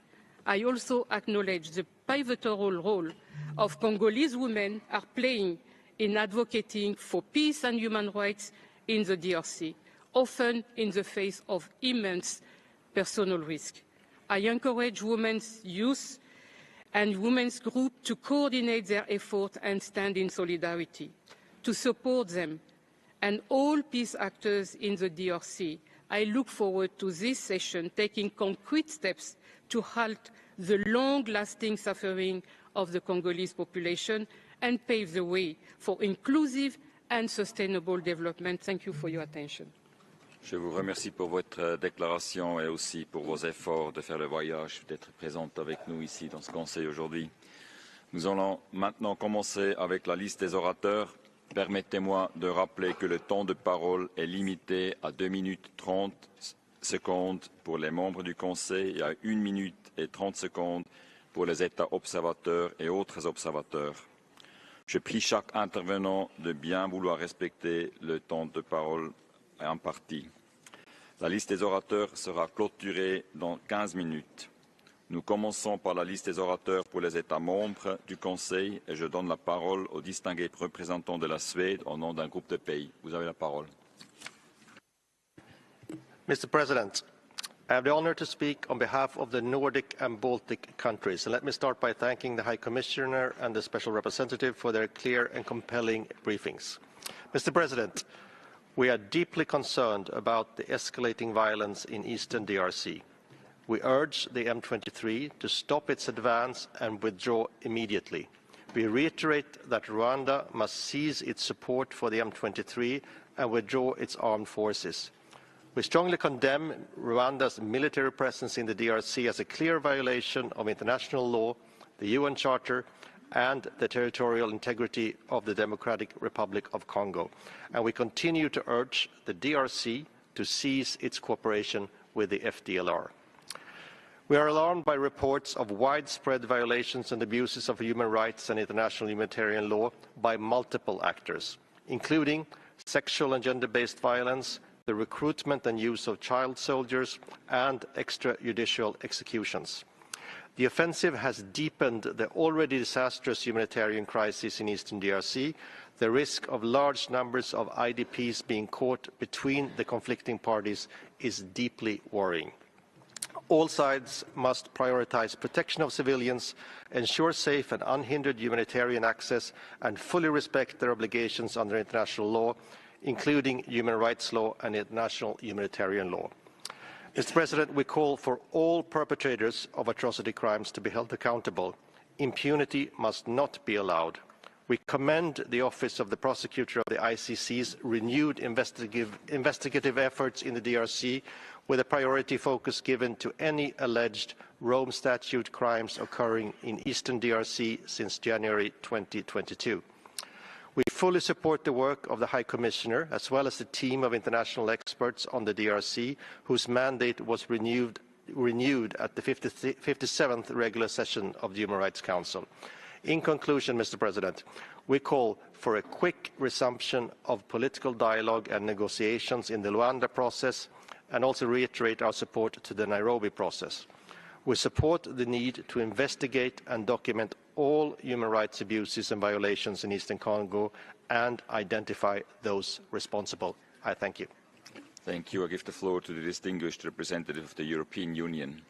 I also acknowledge the pivotal role of Congolese women are playing in advocating for peace and human rights in the DRC, often in the face of immense personal risk. I encourage women's youth and women's groups to coordinate their efforts and stand in solidarity. To support them and all peace actors in the DRC, I look forward to this session taking concrete steps to halt the long-lasting suffering of the Congolese population and pave the way for inclusive and sustainable development. Thank you for your attention. Je vous remercie pour votre déclaration et aussi pour vos efforts de faire le voyage, d'être présente avec nous ici dans ce Conseil aujourd'hui. Nous allons maintenant commencer avec la liste des orateurs. Permettez-moi de rappeler que le temps de parole est limité à 2 minutes 30 secondes pour les membres du Conseil et à 1 minute et 30 secondes pour les États observateurs et autres observateurs. Je prie chaque intervenant de bien vouloir respecter le temps de parole imparti. La liste des orateurs sera clôturée dans 15 minutes. Nous commençons par la liste des orateurs pour les États membres du Conseil et je donne la parole au distingué représentant de la Suède au nom d'un groupe de pays. Vous avez la parole. Mr. President, I have the honor to speak on behalf of the Nordic and Baltic countries. And let me start by thanking the High Commissioner and the Special Representative for their clear and compelling briefings. Mr. President, we are deeply concerned about the escalating violence in eastern DRC. We urge the M23 to stop its advance and withdraw immediately. We reiterate that Rwanda must cease its support for the M23 and withdraw its armed forces. We strongly condemn Rwanda's military presence in the DRC as a clear violation of international law, the UN Charter, and the territorial integrity of the Democratic Republic of Congo. And we continue to urge the DRC to cease its cooperation with the FDLR. We are alarmed by reports of widespread violations and abuses of human rights and international humanitarian law by multiple actors, including sexual and gender-based violence, the recruitment and use of child soldiers, and extrajudicial executions. The offensive has deepened the already disastrous humanitarian crisis in eastern DRC. The risk of large numbers of IDPs being caught between the conflicting parties is deeply worrying. All sides must prioritize protection of civilians, ensure safe and unhindered humanitarian access, and fully respect their obligations under international law, including human rights law and international humanitarian law. Mr. President, we call for all perpetrators of atrocity crimes to be held accountable. Impunity must not be allowed. We commend the Office of the Prosecutor of the ICC's renewed investigative efforts in the DRC, with a priority focus given to any alleged Rome Statute crimes occurring in eastern DRC since January 2022. We fully support the work of the High Commissioner, as well as the team of international experts on the DRC, whose mandate was renewed at the 57th regular session of the Human Rights Council. In conclusion, Mr. President, we call for a quick resumption of political dialogue and negotiations in the Luanda process, and also reiterate our support to the Nairobi process. We support the need to investigate and document all human rights abuses and violations in Eastern Congo and identify those responsible. I thank you. Thank you. I give the floor to the distinguished representative of the European Union.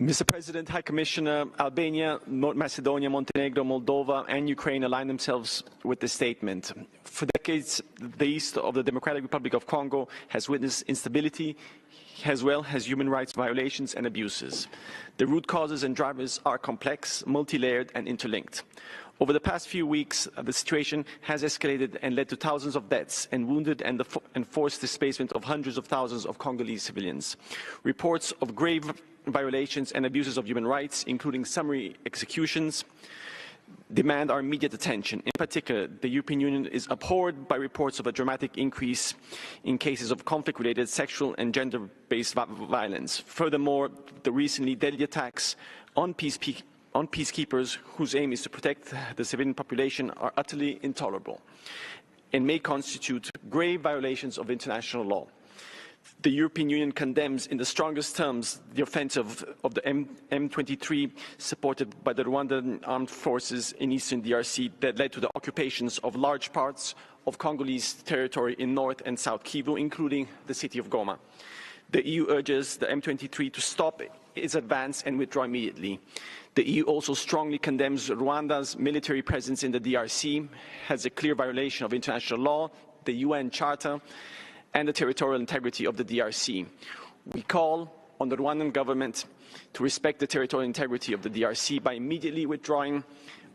Mr. President, High Commissioner, Albania, North Macedonia, Montenegro, Moldova, and Ukraine align themselves with this statement. For decades, the east of the Democratic Republic of Congo has witnessed instability, as well as human rights violations and abuses. The root causes and drivers are complex, multi-layered, and interlinked. Over the past few weeks, the situation has escalated and led to thousands of deaths and wounded and forced displacement of hundreds of thousands of Congolese civilians. Reports of grave violations and abuses of human rights, including summary executions, demand our immediate attention. In particular, the European Union is abhorred by reports of a dramatic increase in cases of conflict-related sexual and gender-based violence. Furthermore, the recently deadly attacks on peacekeepers whose aim is to protect the civilian population are utterly intolerable and may constitute grave violations of international law. The European Union condemns in the strongest terms the offensive of the M23 supported by the Rwandan armed forces in eastern DRC that led to the occupations of large parts of Congolese territory in North and South Kivu, including the city of Goma. The EU urges the M23 to stop its advance and withdraw immediately. The EU also strongly condemns Rwanda's military presence in the DRC as a clear violation of international law, the UN Charter, and the territorial integrity of the DRC. We call on the Rwandan government to respect the territorial integrity of the DRC by immediately withdrawing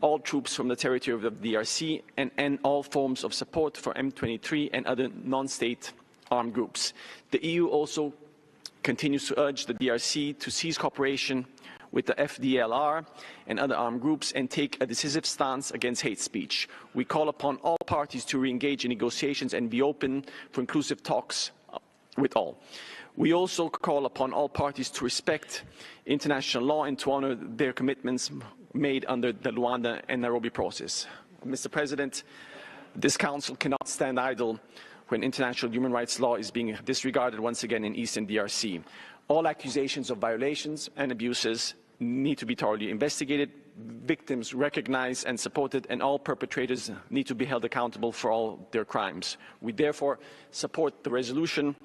all troops from the territory of the DRC and end all forms of support for M23 and other non-state armed groups. The EU also continues to urge the DRC to cease cooperation with the FDLR and other armed groups and take a decisive stance against hate speech. We call upon all parties to re-engage in negotiations and be open for inclusive talks with all. We also call upon all parties to respect international law and to honor their commitments made under the Luanda and Nairobi process. Mr. President, this Council cannot stand idle when international human rights law is being disregarded once again in Eastern DRC. All accusations of violations and abuses need to be thoroughly investigated, victims recognized and supported, and all perpetrators need to be held accountable for all their crimes. We therefore support the resolution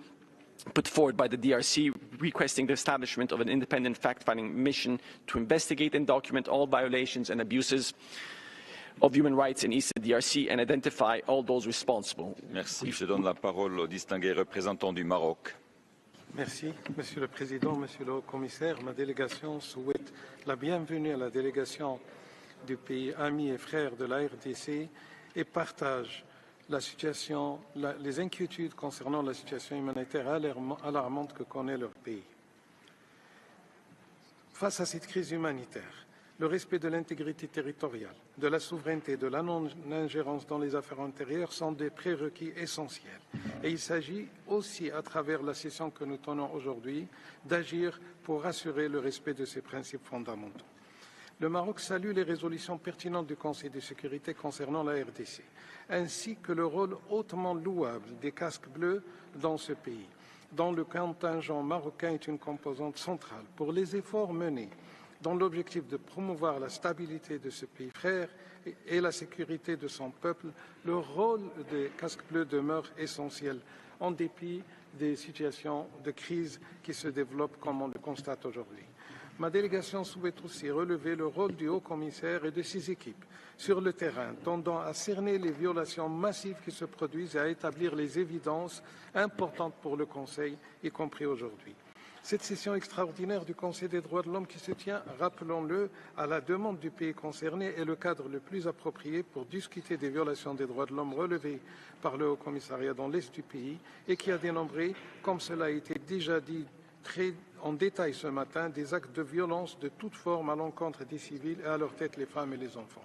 put forward by the DRC requesting the establishment of an independent fact-finding mission to investigate and document all violations and abuses of human rights in Eastern DRC and identify all those responsible. Merci. Je donne la parole au distingué représentant du Maroc. Merci, Monsieur le Président, Monsieur le Haut-Commissaire. Ma délégation souhaite la bienvenue à la délégation du pays ami et frère de la RDC et partage les inquiétudes concernant la situation humanitaire alarmante que connaît leur pays. Face à cette crise humanitaire, le respect de l'intégrité territoriale, de la souveraineté, de la non-ingérence dans les affaires intérieures sont des prérequis essentiels. Et il s'agit aussi, à travers la session que nous tenons aujourd'hui, d'agir pour assurer le respect de ces principes fondamentaux. Le Maroc salue les résolutions pertinentes du Conseil de sécurité concernant la RDC, ainsi que le rôle hautement louable des casques bleus dans ce pays. dont le contingent marocain est une composante centrale. Pour les efforts menés dans l'objectif de promouvoir la stabilité de ce pays frère et la sécurité de son peuple, le rôle des casques bleus demeure essentiel, en dépit des situations de crise qui se développent comme on le constate aujourd'hui. Ma délégation souhaite aussi relever le rôle du haut-commissaire et de ses équipes sur le terrain, tendant à cerner les violations massives qui se produisent et à établir les évidences importantes pour le Conseil, y compris aujourd'hui. Cette session extraordinaire du Conseil des droits de l'homme qui se tient, rappelons-le, à la demande du pays concerné est le cadre le plus approprié pour discuter des violations des droits de l'homme relevées par le Haut-Commissariat dans l'Est du pays et qui a dénombré, comme cela a été déjà dit très en détail ce matin, des actes de violence de toute forme à l'encontre des civils et à leur tête les femmes et les enfants.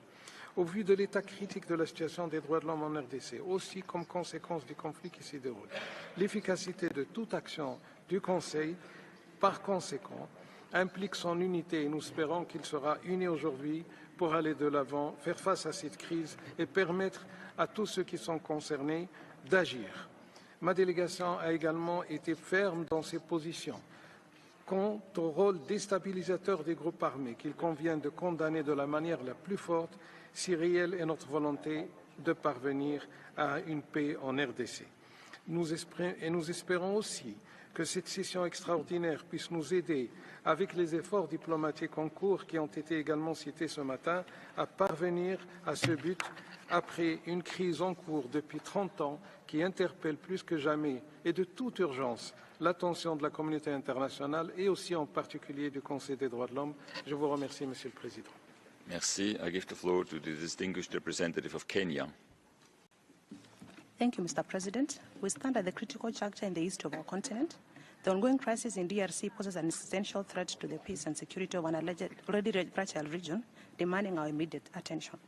Au vu de l'état critique de la situation des droits de l'homme en RDC, aussi comme conséquence du conflit qui s'y déroule, l'efficacité de toute action du Conseil, par conséquent, implique son unité et nous espérons qu'il sera uni aujourd'hui pour aller de l'avant, faire face à cette crise et permettre à tous ceux qui sont concernés d'agir. Ma délégation a également été ferme dans ses positions quant au rôle déstabilisateur des groupes armés qu'il convient de condamner de la manière la plus forte si réelle est notre volonté de parvenir à une paix en RDC. Nous espérons aussi que cette session extraordinaire puisse nous aider, avec les efforts diplomatiques en cours qui ont été également cités ce matin, à parvenir à ce but après une crise en cours depuis 30 ans qui interpelle plus que jamais et de toute urgence l'attention de la communauté internationale et aussi en particulier du Conseil des droits de l'homme. Je vous remercie, Monsieur le Président. Merci. I give the floor to the distinguished representative of Kenya. Thank you, Mr. President. We stand at the critical juncture in the east of our continent. The ongoing crisis in DRC poses an existential threat to the peace and security of an already fragile region, demanding our immediate attention.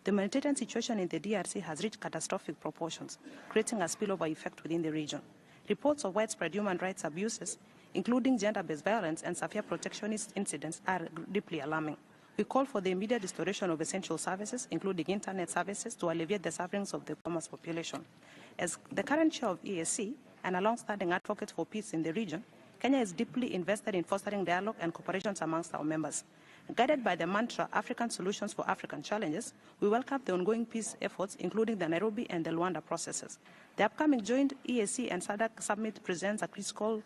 The humanitarian situation in the DRC has reached catastrophic proportions, creating a spillover effect within the region. Reports of widespread human rights abuses, including gender-based violence and severe protectionist incidents, are deeply alarming. We call for the immediate restoration of essential services, including internet services, to alleviate the sufferings of the Goma's population. As the current chair of EAC and a long-standing advocate for peace in the region, Kenya is deeply invested in fostering dialogue and cooperation amongst our members. Guided by the mantra, African Solutions for African Challenges, we welcome the ongoing peace efforts, including the Nairobi and the Luanda processes. The upcoming joint EAC and SADC summit presents a critical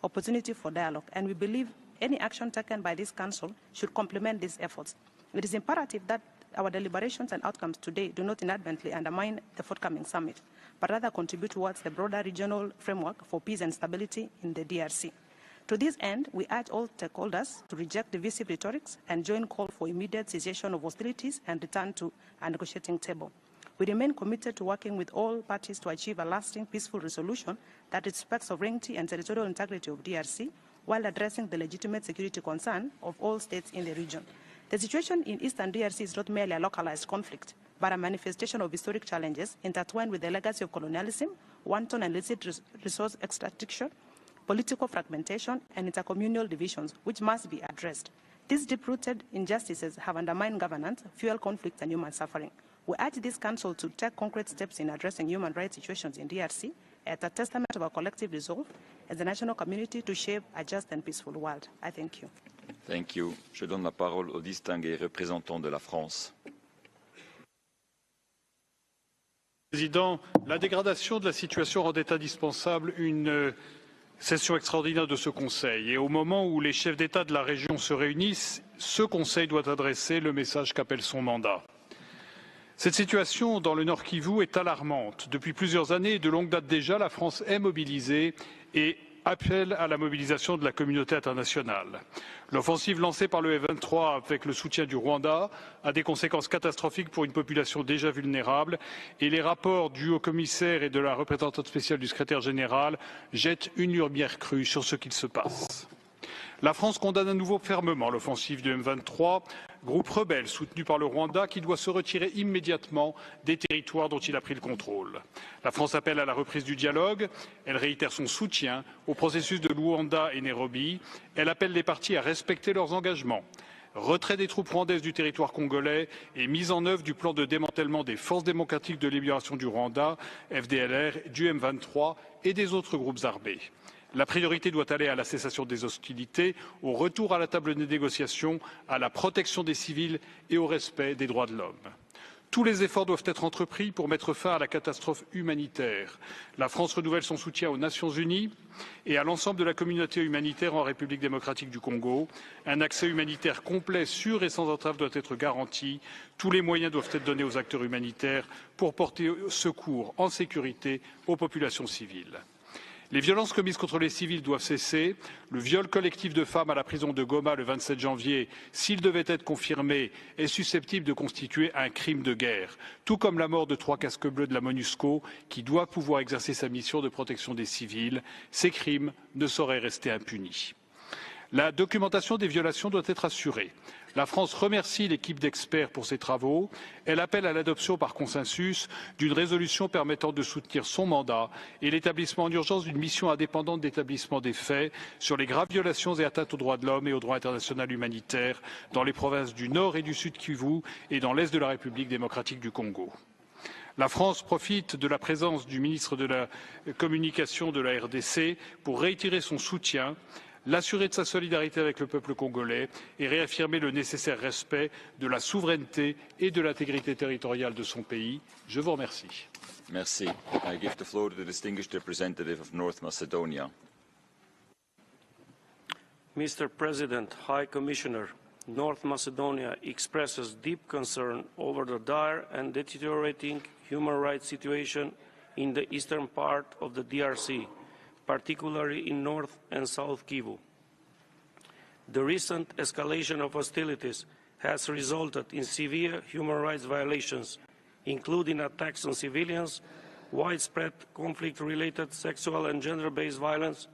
opportunity for dialogue, and we believe any action taken by this Council should complement these efforts. It is imperative that our deliberations and outcomes today do not inadvertently undermine the forthcoming summit, but rather contribute towards the broader regional framework for peace and stability in the DRC. To this end, we urge all stakeholders to reject divisive rhetorics and join call for immediate cessation of hostilities and return to a negotiating table. We remain committed to working with all parties to achieve a lasting, peaceful resolution that respects sovereignty and territorial integrity of DRC, while addressing the legitimate security concern of all states in the region. The situation in eastern DRC is not merely a localized conflict, but a manifestation of historic challenges intertwined with the legacy of colonialism, wanton and illicit resource extraction, political fragmentation, and intercommunal divisions, which must be addressed. These deep-rooted injustices have undermined governance, fueled conflict, and human suffering. We urge this Council to take concrete steps in addressing human rights situations in DRC as a testament of our collective resolve as a national community to shape a just and peaceful world. I thank you. Thank you. Je donne la parole au distingué représentant de la France. Président, la dégradation de la situation rendait indispensable une session extraordinaire de ce Conseil. Et au moment où les chefs d'État de la région se réunissent, ce Conseil doit adresser le message qu'appelle son mandat. Cette situation dans le Nord Kivu est alarmante. Depuis plusieurs années et de longue date déjà, la France est mobilisée et appelle à la mobilisation de la communauté internationale. L'offensive lancée par le M23 avec le soutien du Rwanda a des conséquences catastrophiques pour une population déjà vulnérable et les rapports du haut-commissaire et de la représentante spéciale du secrétaire général jettent une lumière crue sur ce qu'il se passe. La France condamne à nouveau fermement l'offensive du M23, groupe rebelle soutenu par le Rwanda qui doit se retirer immédiatement des territoires dont il a pris le contrôle. La France appelle à la reprise du dialogue, elle réitère son soutien au processus de Luanda et Nairobi, elle appelle les parties à respecter leurs engagements. Retrait des troupes rwandaises du territoire congolais et mise en œuvre du plan de démantèlement des forces démocratiques de libération du Rwanda, FDLR, du M23 et des autres groupes armés. La priorité doit aller à la cessation des hostilités, au retour à la table des négociations, à la protection des civils et au respect des droits de l'homme. Tous les efforts doivent être entrepris pour mettre fin à la catastrophe humanitaire. La France renouvelle son soutien aux Nations Unies et à l'ensemble de la communauté humanitaire en République démocratique du Congo. Un accès humanitaire complet, sûr et sans entrave doit être garanti. Tous les moyens doivent être donnés aux acteurs humanitaires pour porter secours en sécurité aux populations civiles. Les violences commises contre les civils doivent cesser. Le viol collectif de femmes à la prison de Goma le 27 janvier, s'il devait être confirmé, est susceptible de constituer un crime de guerre, tout comme la mort de 3 casques bleus de la Monusco, qui doit pouvoir exercer sa mission de protection des civils. Ces crimes ne sauraient rester impunis. La documentation des violations doit être assurée. La France remercie l'équipe d'experts pour ses travaux. Elle appelle à l'adoption par consensus d'une résolution permettant de soutenir son mandat et l'établissement en urgence d'une mission indépendante d'établissement des faits sur les graves violations et atteintes aux droits de l'homme et au droit international humanitaire dans les provinces du Nord et du Sud Kivu et dans l'Est de la République démocratique du Congo. La France profite de la présence du ministre de la Communication de la RDC pour réitérer son soutien, l'assurer de sa solidarité avec le peuple congolais et réaffirmer le nécessaire respect de la souveraineté et de l'intégrité territoriale de son pays. Je vous remercie. Merci. I give the floor to the distinguished representative of North Macedonia. Mr. President, High Commissioner, North Macedonia expresses deep concern over the dire and deteriorating human rights situation in the eastern part of the DRC, particularly in North and South Kivu. The recent escalation of hostilities has resulted in severe human rights violations, including attacks on civilians, widespread conflict-related sexual and gender-based violence,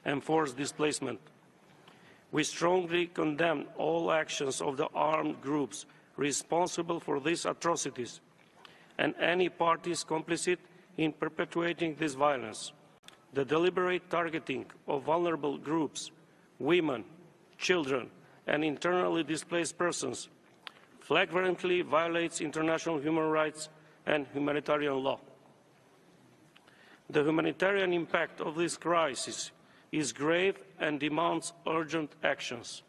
and forced displacement. We strongly condemn all actions of the armed groups responsible for these atrocities and any parties complicit in perpetuating this violence. The deliberate targeting of vulnerable groups, women, children, and internally displaced persons flagrantly violates international human rights and humanitarian law. The humanitarian impact of this crisis is grave and demands urgent actions.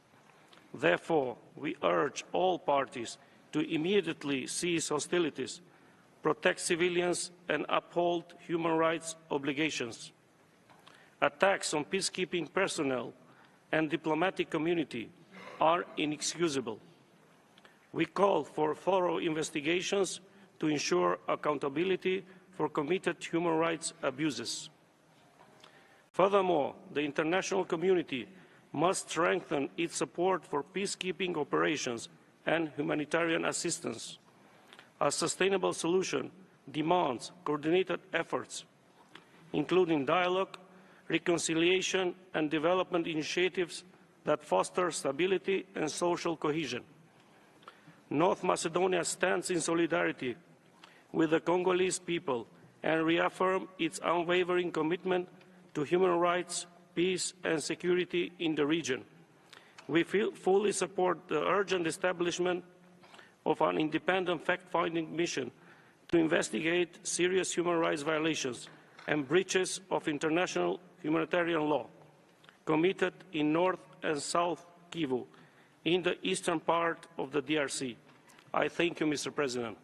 Therefore, we urge all parties to immediately cease hostilities, protect civilians, and uphold human rights obligations. Attacks on peacekeeping personnel and diplomatic community are inexcusable. We call for thorough investigations to ensure accountability for committed human rights abuses. Furthermore, the international community must strengthen its support for peacekeeping operations and humanitarian assistance. A sustainable solution demands coordinated efforts, including dialogue, reconciliation and development initiatives that foster stability and social cohesion. North Macedonia stands in solidarity with the Congolese people and reaffirms its unwavering commitment to human rights, peace and security in the region. We fully support the urgent establishment of an independent fact-finding mission to investigate serious human rights violations and breaches of international humanitarian law committed in North and South Kivu in the eastern part of the DRC. I thank you, Mr. President.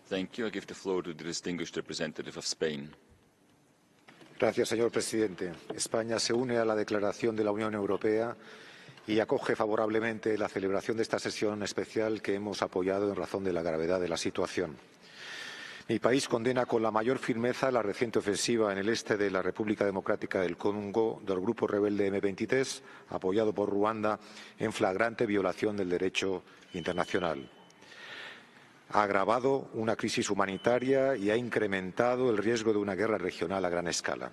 Thank you. I give the floor to the distinguished representative of Spain. Gracias, señor presidente. España se une a la declaración de la Unión Europea y acoge favorablemente la celebración de esta sesión especial que hemos apoyado en razón de la gravedad de la situación. Mi país condena con la mayor firmeza la reciente ofensiva en el este de la República Democrática del Congo del grupo rebelde M23, apoyado por Ruanda, en flagrante violación del derecho internacional. Ha agravado una crisis humanitaria y ha incrementado el riesgo de una guerra regional a gran escala.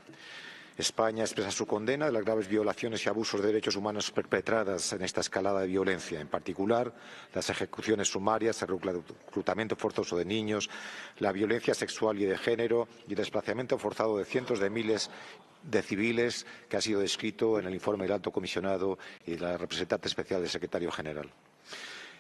España expresa su condena de las graves violaciones y abusos de derechos humanos perpetradas en esta escalada de violencia, en particular las ejecuciones sumarias, el reclutamiento forzoso de niños, la violencia sexual y de género y el desplazamiento forzado de cientos de miles de civiles que ha sido descrito en el informe del Alto Comisionado y la representante especial del Secretario General.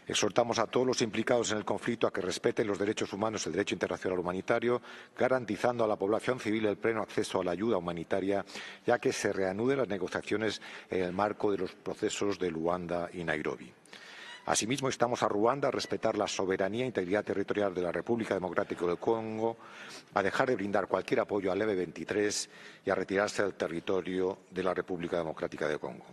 Exhortamos a todos los implicados en el conflicto a que respeten los derechos humanos y el derecho internacional humanitario, garantizando a la población civil el pleno acceso a la ayuda humanitaria, ya que se reanuden las negociaciones en el marco de los procesos de Luanda y Nairobi. Asimismo, instamos a Ruanda a respetar la soberanía e integridad territorial de la República Democrática del Congo, a dejar de brindar cualquier apoyo al M23 y a retirarse del territorio de la República Democrática del Congo.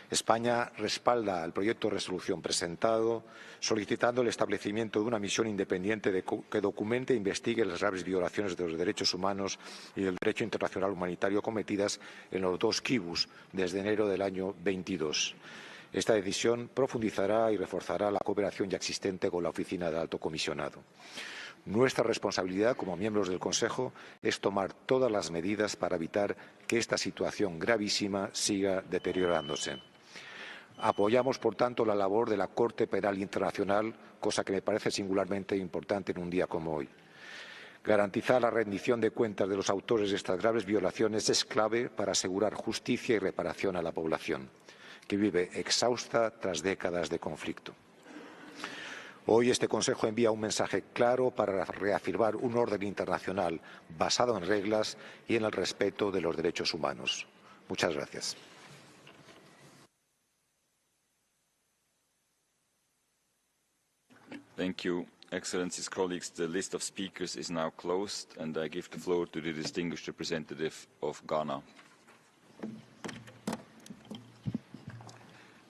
España respalda el proyecto de resolución presentado, solicitando el establecimiento de una misión independiente que documente e investigue las graves violaciones de los derechos humanos y del derecho internacional humanitario cometidas en los dos kibus desde enero del año 22. Esta decisión profundizará y reforzará la cooperación ya existente con la Oficina del Alto Comisionado. Nuestra responsabilidad como miembros del Consejo es tomar todas las medidas para evitar que esta situación gravísima siga deteriorándose. Apoyamos, por tanto, la labor de la Corte Penal Internacional, cosa que me parece singularmente importante en un día como hoy. Garantizar la rendición de cuentas de los autores de estas graves violaciones es clave para asegurar justicia y reparación a la población, que vive exhausta tras décadas de conflicto. Hoy este Consejo envía un mensaje claro para reafirmar un orden internacional basado en reglas y en el respeto de los derechos humanos. Muchas gracias. Thank you, Excellencies, colleagues. The list of speakers is now closed, and I give the floor to the distinguished representative of Ghana.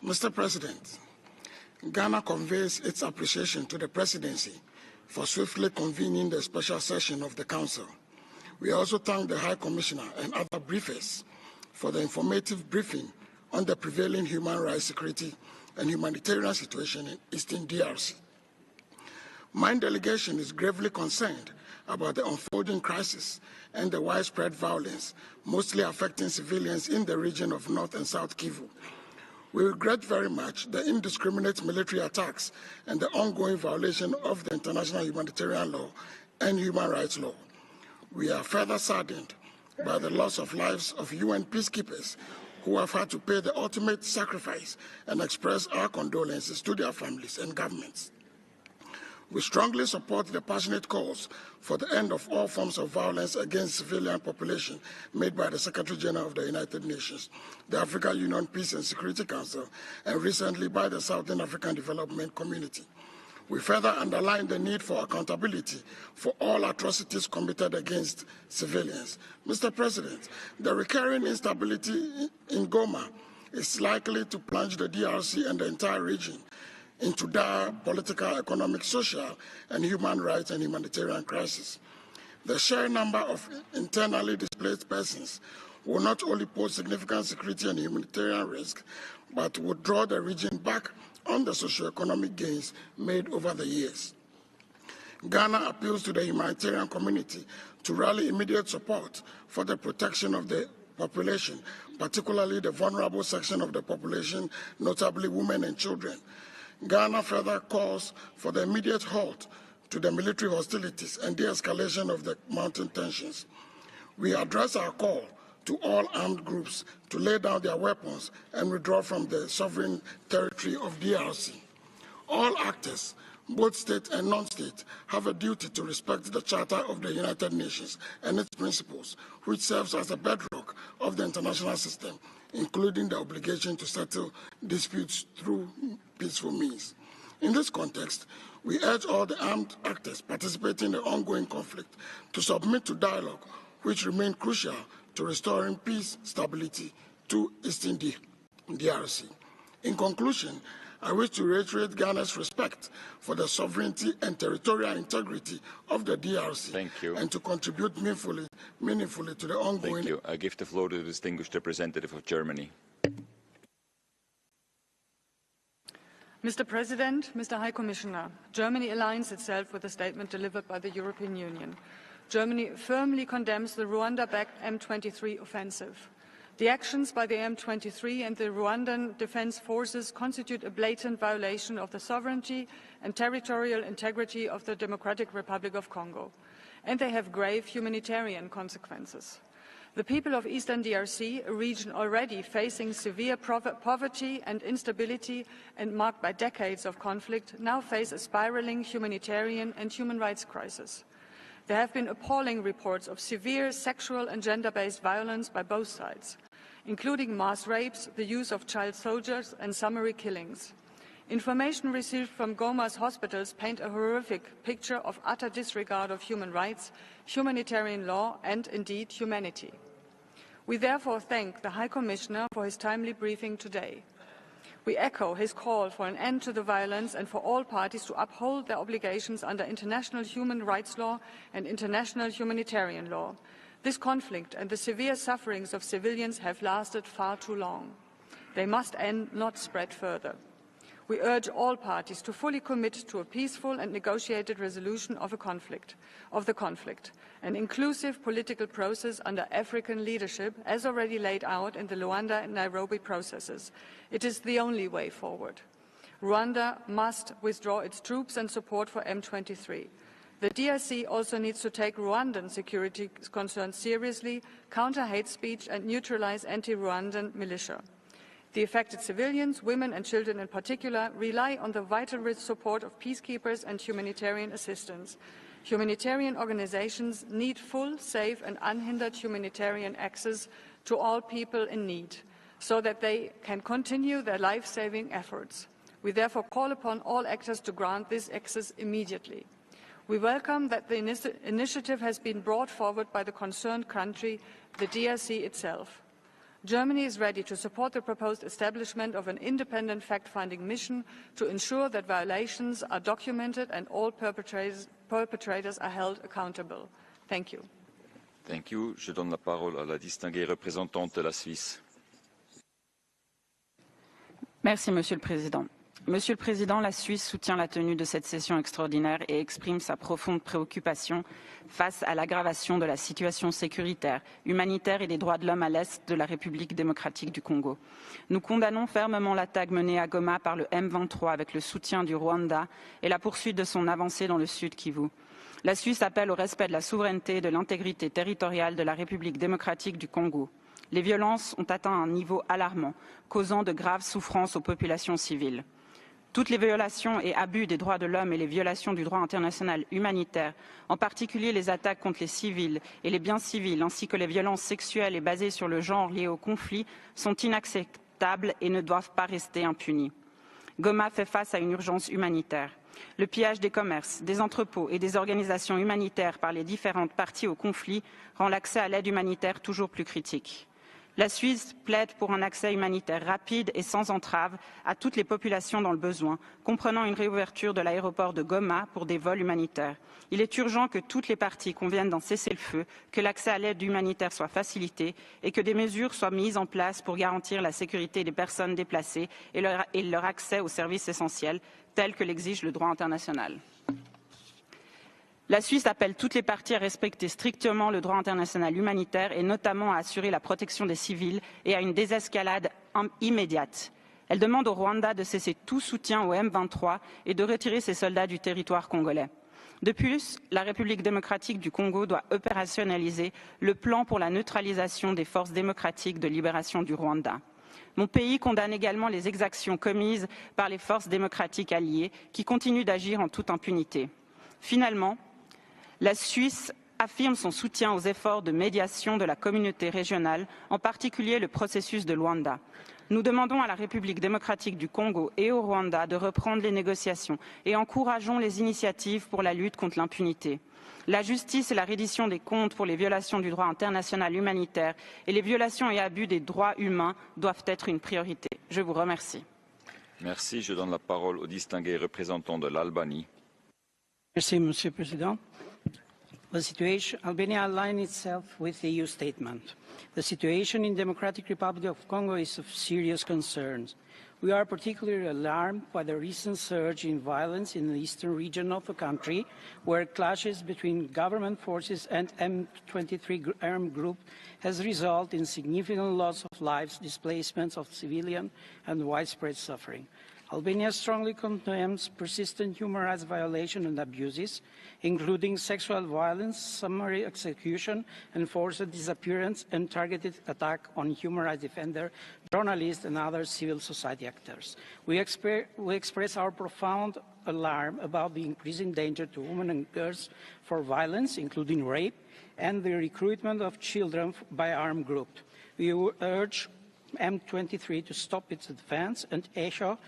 Mr. President, Ghana conveys its appreciation to the Presidency for swiftly convening the special session of the Council. We also thank the High Commissioner and other briefers for the informative briefing on the prevailing human rights, security, and humanitarian situation in Eastern DRC. My delegation is gravely concerned about the unfolding crisis and the widespread violence, mostly affecting civilians in the region of North and South Kivu. We regret very much the indiscriminate military attacks and the ongoing violation of the international humanitarian law and human rights law. We are further saddened by the loss of lives of UN peacekeepers who have had to pay the ultimate sacrifice, and express our condolences to their families and governments. We strongly support the passionate calls for the end of all forms of violence against civilian population made by the Secretary General of the United Nations, the African Union Peace and Security Council, and recently by the Southern African Development Community. We further underline the need for accountability for all atrocities committed against civilians. Mr. President, the recurring instability in Goma is likely to plunge the DRC and the entire region into dire political, economic, social, and human rights and humanitarian crisis. The sheer number of internally displaced persons will not only pose significant security and humanitarian risk, but would draw the region back on the socio-economic gains made over the years. Ghana appeals to the humanitarian community to rally immediate support for the protection of the population, particularly the vulnerable section of the population, notably women and children. Ghana further calls for the immediate halt to the military hostilities and de-escalation of the mounting tensions. We address our call to all armed groups to lay down their weapons and withdraw from the sovereign territory of DRC. All actors, both state and non-state, have a duty to respect the Charter of the United Nations and its principles, which serves as a bedrock of the international system, including the obligation to settle disputes through peaceful means. In this context, we urge all the armed actors participating in the ongoing conflict to submit to dialogue, which remain crucial to restoring peace, stability to Eastern DRC. In conclusion, I wish to reiterate Ghana's respect for the sovereignty and territorial integrity of the DRC. Thank you. And to contribute meaningfully to the ongoing... Thank you. I give the floor to the distinguished representative of Germany. Mr. President, Mr. High Commissioner, Germany aligns itself with the statement delivered by the European Union. Germany firmly condemns the Rwanda-backed M23 offensive. The actions by the M23 and the Rwandan Defense Forces constitute a blatant violation of the sovereignty and territorial integrity of the Democratic Republic of Congo, and they have grave humanitarian consequences. The people of Eastern DRC, a region already facing severe poverty and instability and marked by decades of conflict, now face a spiraling humanitarian and human rights crisis. There have been appalling reports of severe sexual and gender-based violence by both sides, including mass rapes, the use of child soldiers and summary killings. Information received from Goma's hospitals paint a horrific picture of utter disregard of human rights, humanitarian law and, indeed, humanity. We therefore thank the High Commissioner for his timely briefing today. We echo his call for an end to the violence and for all parties to uphold their obligations under international human rights law and international humanitarian law. This conflict and the severe sufferings of civilians have lasted far too long. They must end, not spread further. We urge all parties to fully commit to a peaceful and negotiated resolution of the conflict, an inclusive political process under African leadership, as already laid out in the Luanda and Nairobi processes. It is the only way forward. Rwanda must withdraw its troops and support for M23. The DRC also needs to take Rwandan security concerns seriously, counter hate speech and neutralize anti-Rwandan militia. The affected civilians, women and children in particular, rely on the vital support of peacekeepers and humanitarian assistance. Humanitarian organizations need full, safe and unhindered humanitarian access to all people in need, so that they can continue their life-saving efforts. We therefore call upon all actors to grant this access immediately. We welcome that the initiative has been brought forward by the concerned country, the DRC itself. Germany is ready to support the proposed establishment of an independent fact-finding mission to ensure that violations are documented and all perpetrators are held accountable. Thank you. Thank you. Je donne la parole à la distinguée représentante de la Suisse. Merci, Monsieur le Président. Monsieur le Président, la Suisse soutient la tenue de cette session extraordinaire et exprime sa profonde préoccupation face à l'aggravation de la situation sécuritaire, humanitaire et des droits de l'homme à l'est de la République démocratique du Congo. Nous condamnons fermement l'attaque menée à Goma par le M23 avec le soutien du Rwanda et la poursuite de son avancée dans le sud Kivu. La Suisse appelle au respect de la souveraineté et de l'intégrité territoriale de la République démocratique du Congo. Les violences ont atteint un niveau alarmant, causant de graves souffrances aux populations civiles. Toutes les violations et abus des droits de l'homme et les violations du droit international humanitaire, en particulier les attaques contre les civils et les biens civils, ainsi que les violences sexuelles et basées sur le genre liées au conflit, sont inacceptables et ne doivent pas rester impunies. Goma fait face à une urgence humanitaire. Le pillage des commerces, des entrepôts et des organisations humanitaires par les différentes parties au conflit rend l'accès à l'aide humanitaire toujours plus critique. La Suisse plaide pour un accès humanitaire rapide et sans entrave à toutes les populations dans le besoin, comprenant une réouverture de l'aéroport de Goma pour des vols humanitaires. Il est urgent que toutes les parties conviennent d'un cessez-le-feu, que l'accès à l'aide humanitaire soit facilité et que des mesures soient mises en place pour garantir la sécurité des personnes déplacées et leur accès aux services essentiels, tels que l'exige le droit international. La Suisse appelle toutes les parties à respecter strictement le droit international humanitaire et notamment à assurer la protection des civils et à une désescalade immédiate. Elle demande au Rwanda de cesser tout soutien au M23 et de retirer ses soldats du territoire congolais. De plus, la République démocratique du Congo doit opérationnaliser le plan pour la neutralisation des forces démocratiques de libération du Rwanda. Mon pays condamne également les exactions commises par les forces démocratiques alliées qui continuent d'agir en toute impunité. Finalement, la Suisse affirme son soutien aux efforts de médiation de la communauté régionale, en particulier le processus de Luanda. Nous demandons à la République démocratique du Congo et au Rwanda de reprendre les négociations et encourageons les initiatives pour la lutte contre l'impunité. La justice et la reddition des comptes pour les violations du droit international humanitaire et les violations et abus des droits humains doivent être une priorité. Je vous remercie. Merci. Je donne la parole au distingué représentant de l'Albanie. Merci, Monsieur le Président. Albania aligns itself with the EU statement. The situation in the Democratic Republic of Congo is of serious concern. We are particularly alarmed by the recent surge in violence in the eastern region of the country, where clashes between government forces and M23 armed group has resulted in significant loss of lives, displacements of civilians, and widespread suffering. Albania strongly condemns persistent human rights violations and abuses, including sexual violence, summary execution, enforced disappearance, and targeted attack on human rights defenders, journalists, and other civil society actors. We express our profound alarm about the increasing danger to women and girls for violence, including rape, and the recruitment of children by armed groups. We urge M23 to stop its advance and echo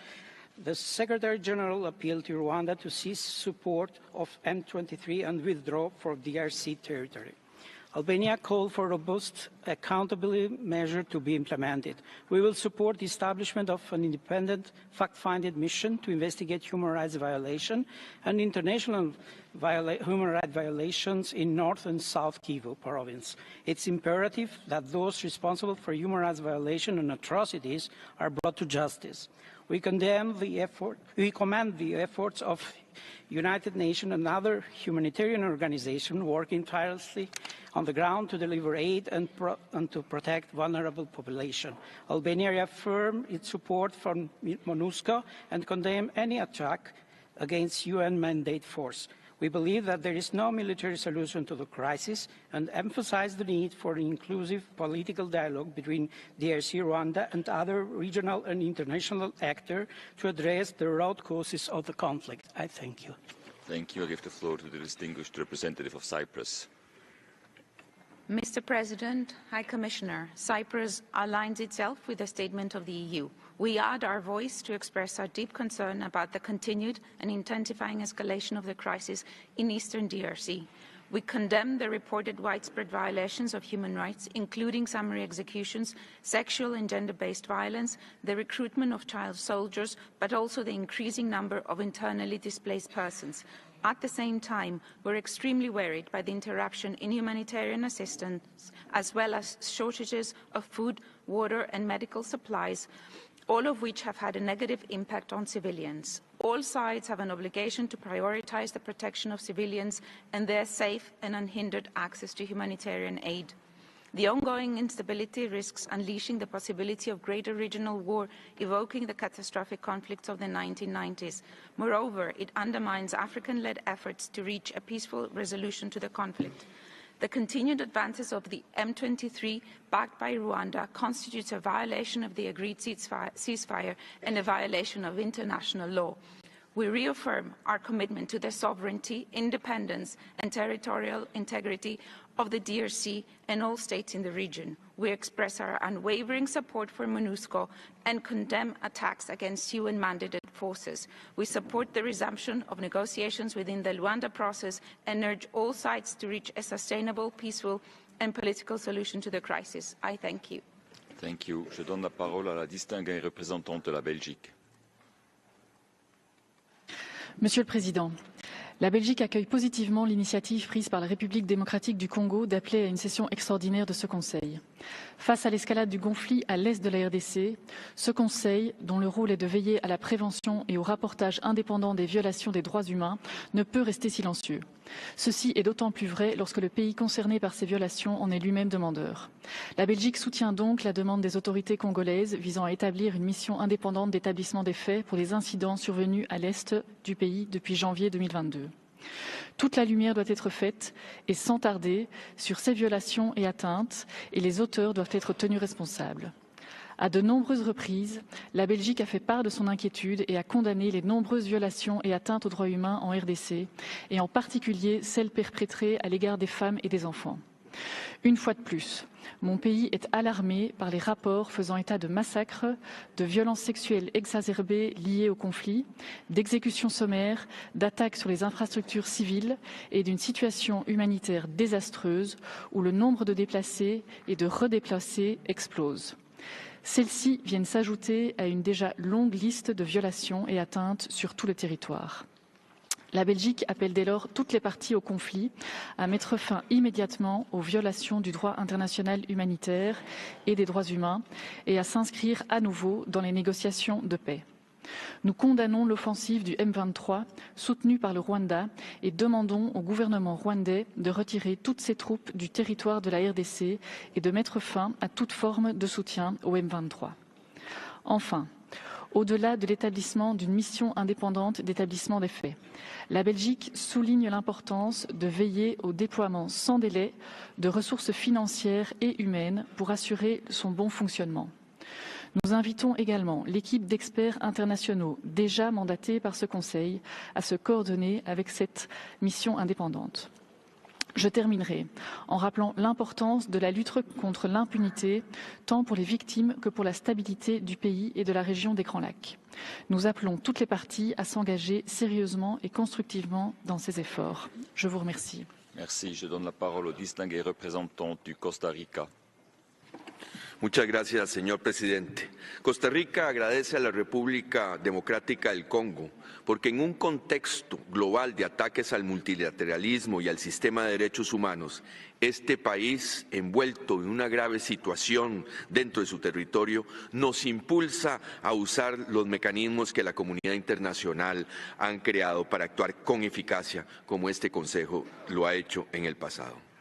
the Secretary General appeal to Rwanda to cease support of M23 and withdraw from DRC territory. Albania called for robust accountability measures to be implemented. We will support the establishment of an independent fact-finding mission to investigate human rights violations and international human rights violations in North and South Kivu province. It's imperative that those responsible for human rights violations and atrocities are brought to justice. We commend the efforts of United Nations and other humanitarian organizations working tirelessly on the ground to deliver aid and to protect vulnerable populations. Albania reaffirms its support for Monusco and condemns any attack against UN mandate force. We believe that there is no military solution to the crisis and emphasize the need for an inclusive political dialogue between DRC, Rwanda, and other regional and international actors to address the root causes of the conflict. I thank you. Thank you. I give the floor to the distinguished representative of Cyprus. Mr. President, High Commissioner, Cyprus aligns itself with the statement of the EU. We add our voice to express our deep concern about the continued and intensifying escalation of the crisis in eastern DRC. We condemn the reported widespread violations of human rights, including summary executions, sexual and gender-based violence, the recruitment of child soldiers, but also the increasing number of internally displaced persons. At the same time, we're extremely worried by the interruption in humanitarian assistance, as well as shortages of food, water, and medical supplies, all of which have had a negative impact on civilians. All sides have an obligation to prioritize the protection of civilians and their safe and unhindered access to humanitarian aid. The ongoing instability risks unleashing the possibility of greater regional war, evoking the catastrophic conflicts of the 1990s. Moreover, it undermines African-led efforts to reach a peaceful resolution to the conflict. The continued advances of the M23, backed by Rwanda, constitutes a violation of the agreed ceasefire and a violation of international law. We reaffirm our commitment to the sovereignty, independence, and territorial integrity of the DRC and all states in the region. We express our unwavering support for Monusco and condemn attacks against UN-mandated forces. We support the resumption of negotiations within the Luanda process and urge all sides to reach a sustainable, peaceful, and political solution to the crisis. I thank you. Thank you. Je donne la parole à la distinguée représentante de la Belgique. Monsieur le Président, la Belgique accueille positivement l'initiative prise par la République démocratique du Congo d'appeler à une session extraordinaire de ce Conseil. Face à l'escalade du conflit à l'est de la RDC, ce Conseil, dont le rôle est de veiller à la prévention et au rapportage indépendant des violations des droits humains, ne peut rester silencieux. Ceci est d'autant plus vrai lorsque le pays concerné par ces violations en est lui-même demandeur. La Belgique soutient donc la demande des autorités congolaises visant à établir une mission indépendante d'établissement des faits pour les incidents survenus à l'est du pays depuis janvier 2022. Toute la lumière doit être faite, et sans tarder, sur ces violations et atteintes, et les auteurs doivent être tenus responsables. À de nombreuses reprises, la Belgique a fait part de son inquiétude et a condamné les nombreuses violations et atteintes aux droits humains en RDC, et en particulier celles perpétrées à l'égard des femmes et des enfants. Une fois de plus, mon pays est alarmé par les rapports faisant état de massacres, de violences sexuelles exacerbées liées au conflit, d'exécutions sommaires, d'attaques sur les infrastructures civiles et d'une situation humanitaire désastreuse où le nombre de déplacés et de redéplacés explose. Celles-ci viennent s'ajouter à une déjà longue liste de violations et atteintes sur tout le territoire. La Belgique appelle dès lors toutes les parties au conflit à mettre fin immédiatement aux violations du droit international humanitaire et des droits humains et à s'inscrire à nouveau dans les négociations de paix. Nous condamnons l'offensive du M23 soutenue par le Rwanda et demandons au gouvernement rwandais de retirer toutes ses troupes du territoire de la RDC et de mettre fin à toute forme de soutien au M23. Enfin, au-delà de l'établissement d'une mission indépendante d'établissement des faits. La Belgique souligne l'importance de veiller au déploiement sans délai de ressources financières et humaines pour assurer son bon fonctionnement. Nous invitons également l'équipe d'experts internationaux déjà mandatée par ce Conseil à se coordonner avec cette mission indépendante. Je terminerai en rappelant l'importance de la lutte contre l'impunité, tant pour les victimes que pour la stabilité du pays et de la région des Grands Lacs. Nous appelons toutes les parties à s'engager sérieusement et constructivement dans ces efforts. Je vous remercie. Merci. Je donne la parole au distingué représentant du Costa Rica. Muchas gracias, señor presidente. Costa Rica agradece a la República Democrática del Congo porque en un contexto global de ataques al multilateralismo y al sistema de derechos humanos, este país, envuelto en una grave situación dentro de su territorio, nos impulsa a usar los mecanismos que la comunidad internacional han creado para actuar con eficacia, como este Consejo lo ha hecho en el pasado.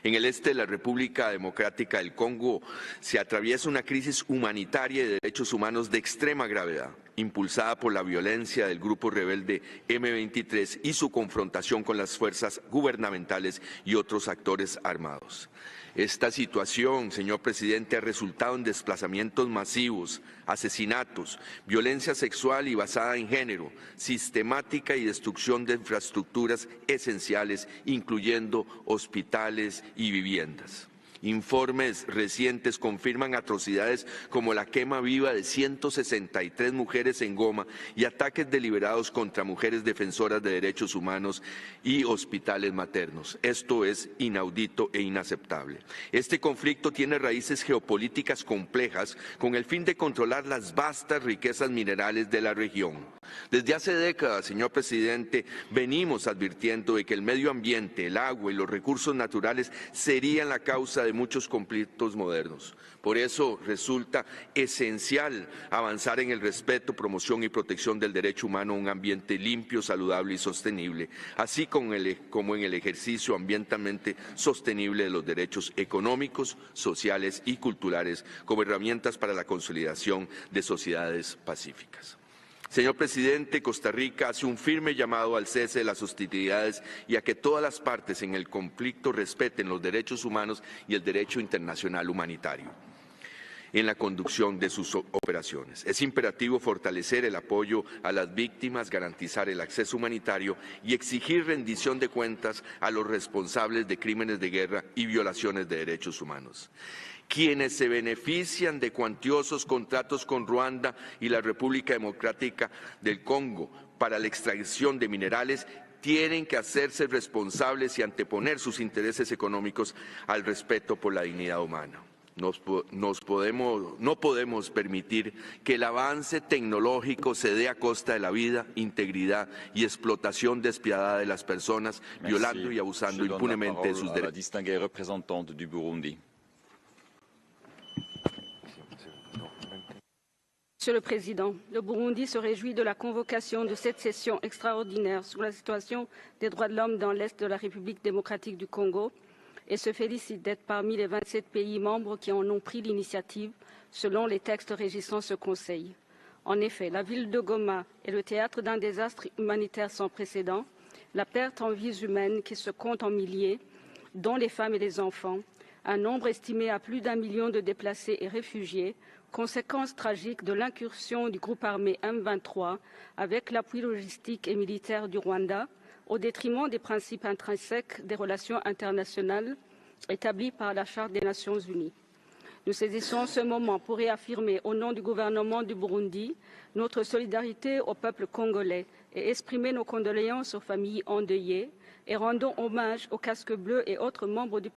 En el este de la República Democrática del Congo se atraviesa una crisis humanitaria y de derechos humanos de extrema gravedad, impulsada por la violencia del grupo rebelde M23 y su confrontación con las fuerzas gubernamentales y otros actores armados. Esta situación, señor presidente, ha resultado en desplazamientos masivos, asesinatos, violencia sexual y basada en género, sistemática y destrucción de infraestructuras esenciales, incluyendo hospitales y viviendas. Informes recientes confirman atrocidades como la quema viva de 163 mujeres en Goma y ataques deliberados contra mujeres defensoras de derechos humanos y hospitales maternos. Esto es inaudito e inaceptable. Este conflicto tiene raíces geopolíticas complejas con el fin de controlar las vastas riquezas minerales de la región. Desde hace décadas, señor presidente, venimos advirtiendo de que el medio ambiente, el agua y los recursos naturales serían la causa de muchos conflictos modernos. Por eso resulta esencial avanzar en el respeto, promoción y protección del derecho humano a un ambiente limpio, saludable y sostenible, así como en el ejercicio ambientalmente sostenible de los derechos económicos, sociales y culturales como herramientas para la consolidación de sociedades pacíficas. Señor presidente, Costa Rica hace un firme llamado al cese de las hostilidades y a que todas las partes en el conflicto respeten los derechos humanos y el derecho internacional humanitario en la conducción de sus operaciones. Es imperativo fortalecer el apoyo a las víctimas, garantizar el acceso humanitario y exigir rendición de cuentas a los responsables de crímenes de guerra y violaciones de derechos humanos. Quienes se benefician de cuantiosos contratos con Ruanda y la República Democrática del Congo para la extracción de minerales tienen que hacerse responsables y anteponer sus intereses económicos al respeto por la dignidad humana. No podemos permitir que el avance tecnológico se dé a costa de la vida, integridad y explotación despiadada de las personas, violando y abusando impunemente de sus derechos. Monsieur le Président, le Burundi se réjouit de la convocation de cette session extraordinaire sur la situation des droits de l'homme dans l'Est de la République démocratique du Congo et se félicite d'être parmi les 27 pays membres qui en ont pris l'initiative selon les textes régissant ce Conseil. En effet, la ville de Goma est le théâtre d'un désastre humanitaire sans précédent, la perte en vies humaines qui se compte en milliers, dont les femmes et les enfants, un nombre estimé à plus d'1 million de déplacés et réfugiés, conséquence tragique de l'incursion du groupe armé M23 avec l'appui logistique et militaire du Rwanda, au détriment des principes intrinsèques des relations internationales établis par la Charte des Nations Unies. Nous saisissons ce moment pour réaffirmer au nom du gouvernement du Burundi notre solidarité au peuple congolais et exprimer nos condoléances aux familles endeuillées et rendons hommage aux casques bleus et autres membres du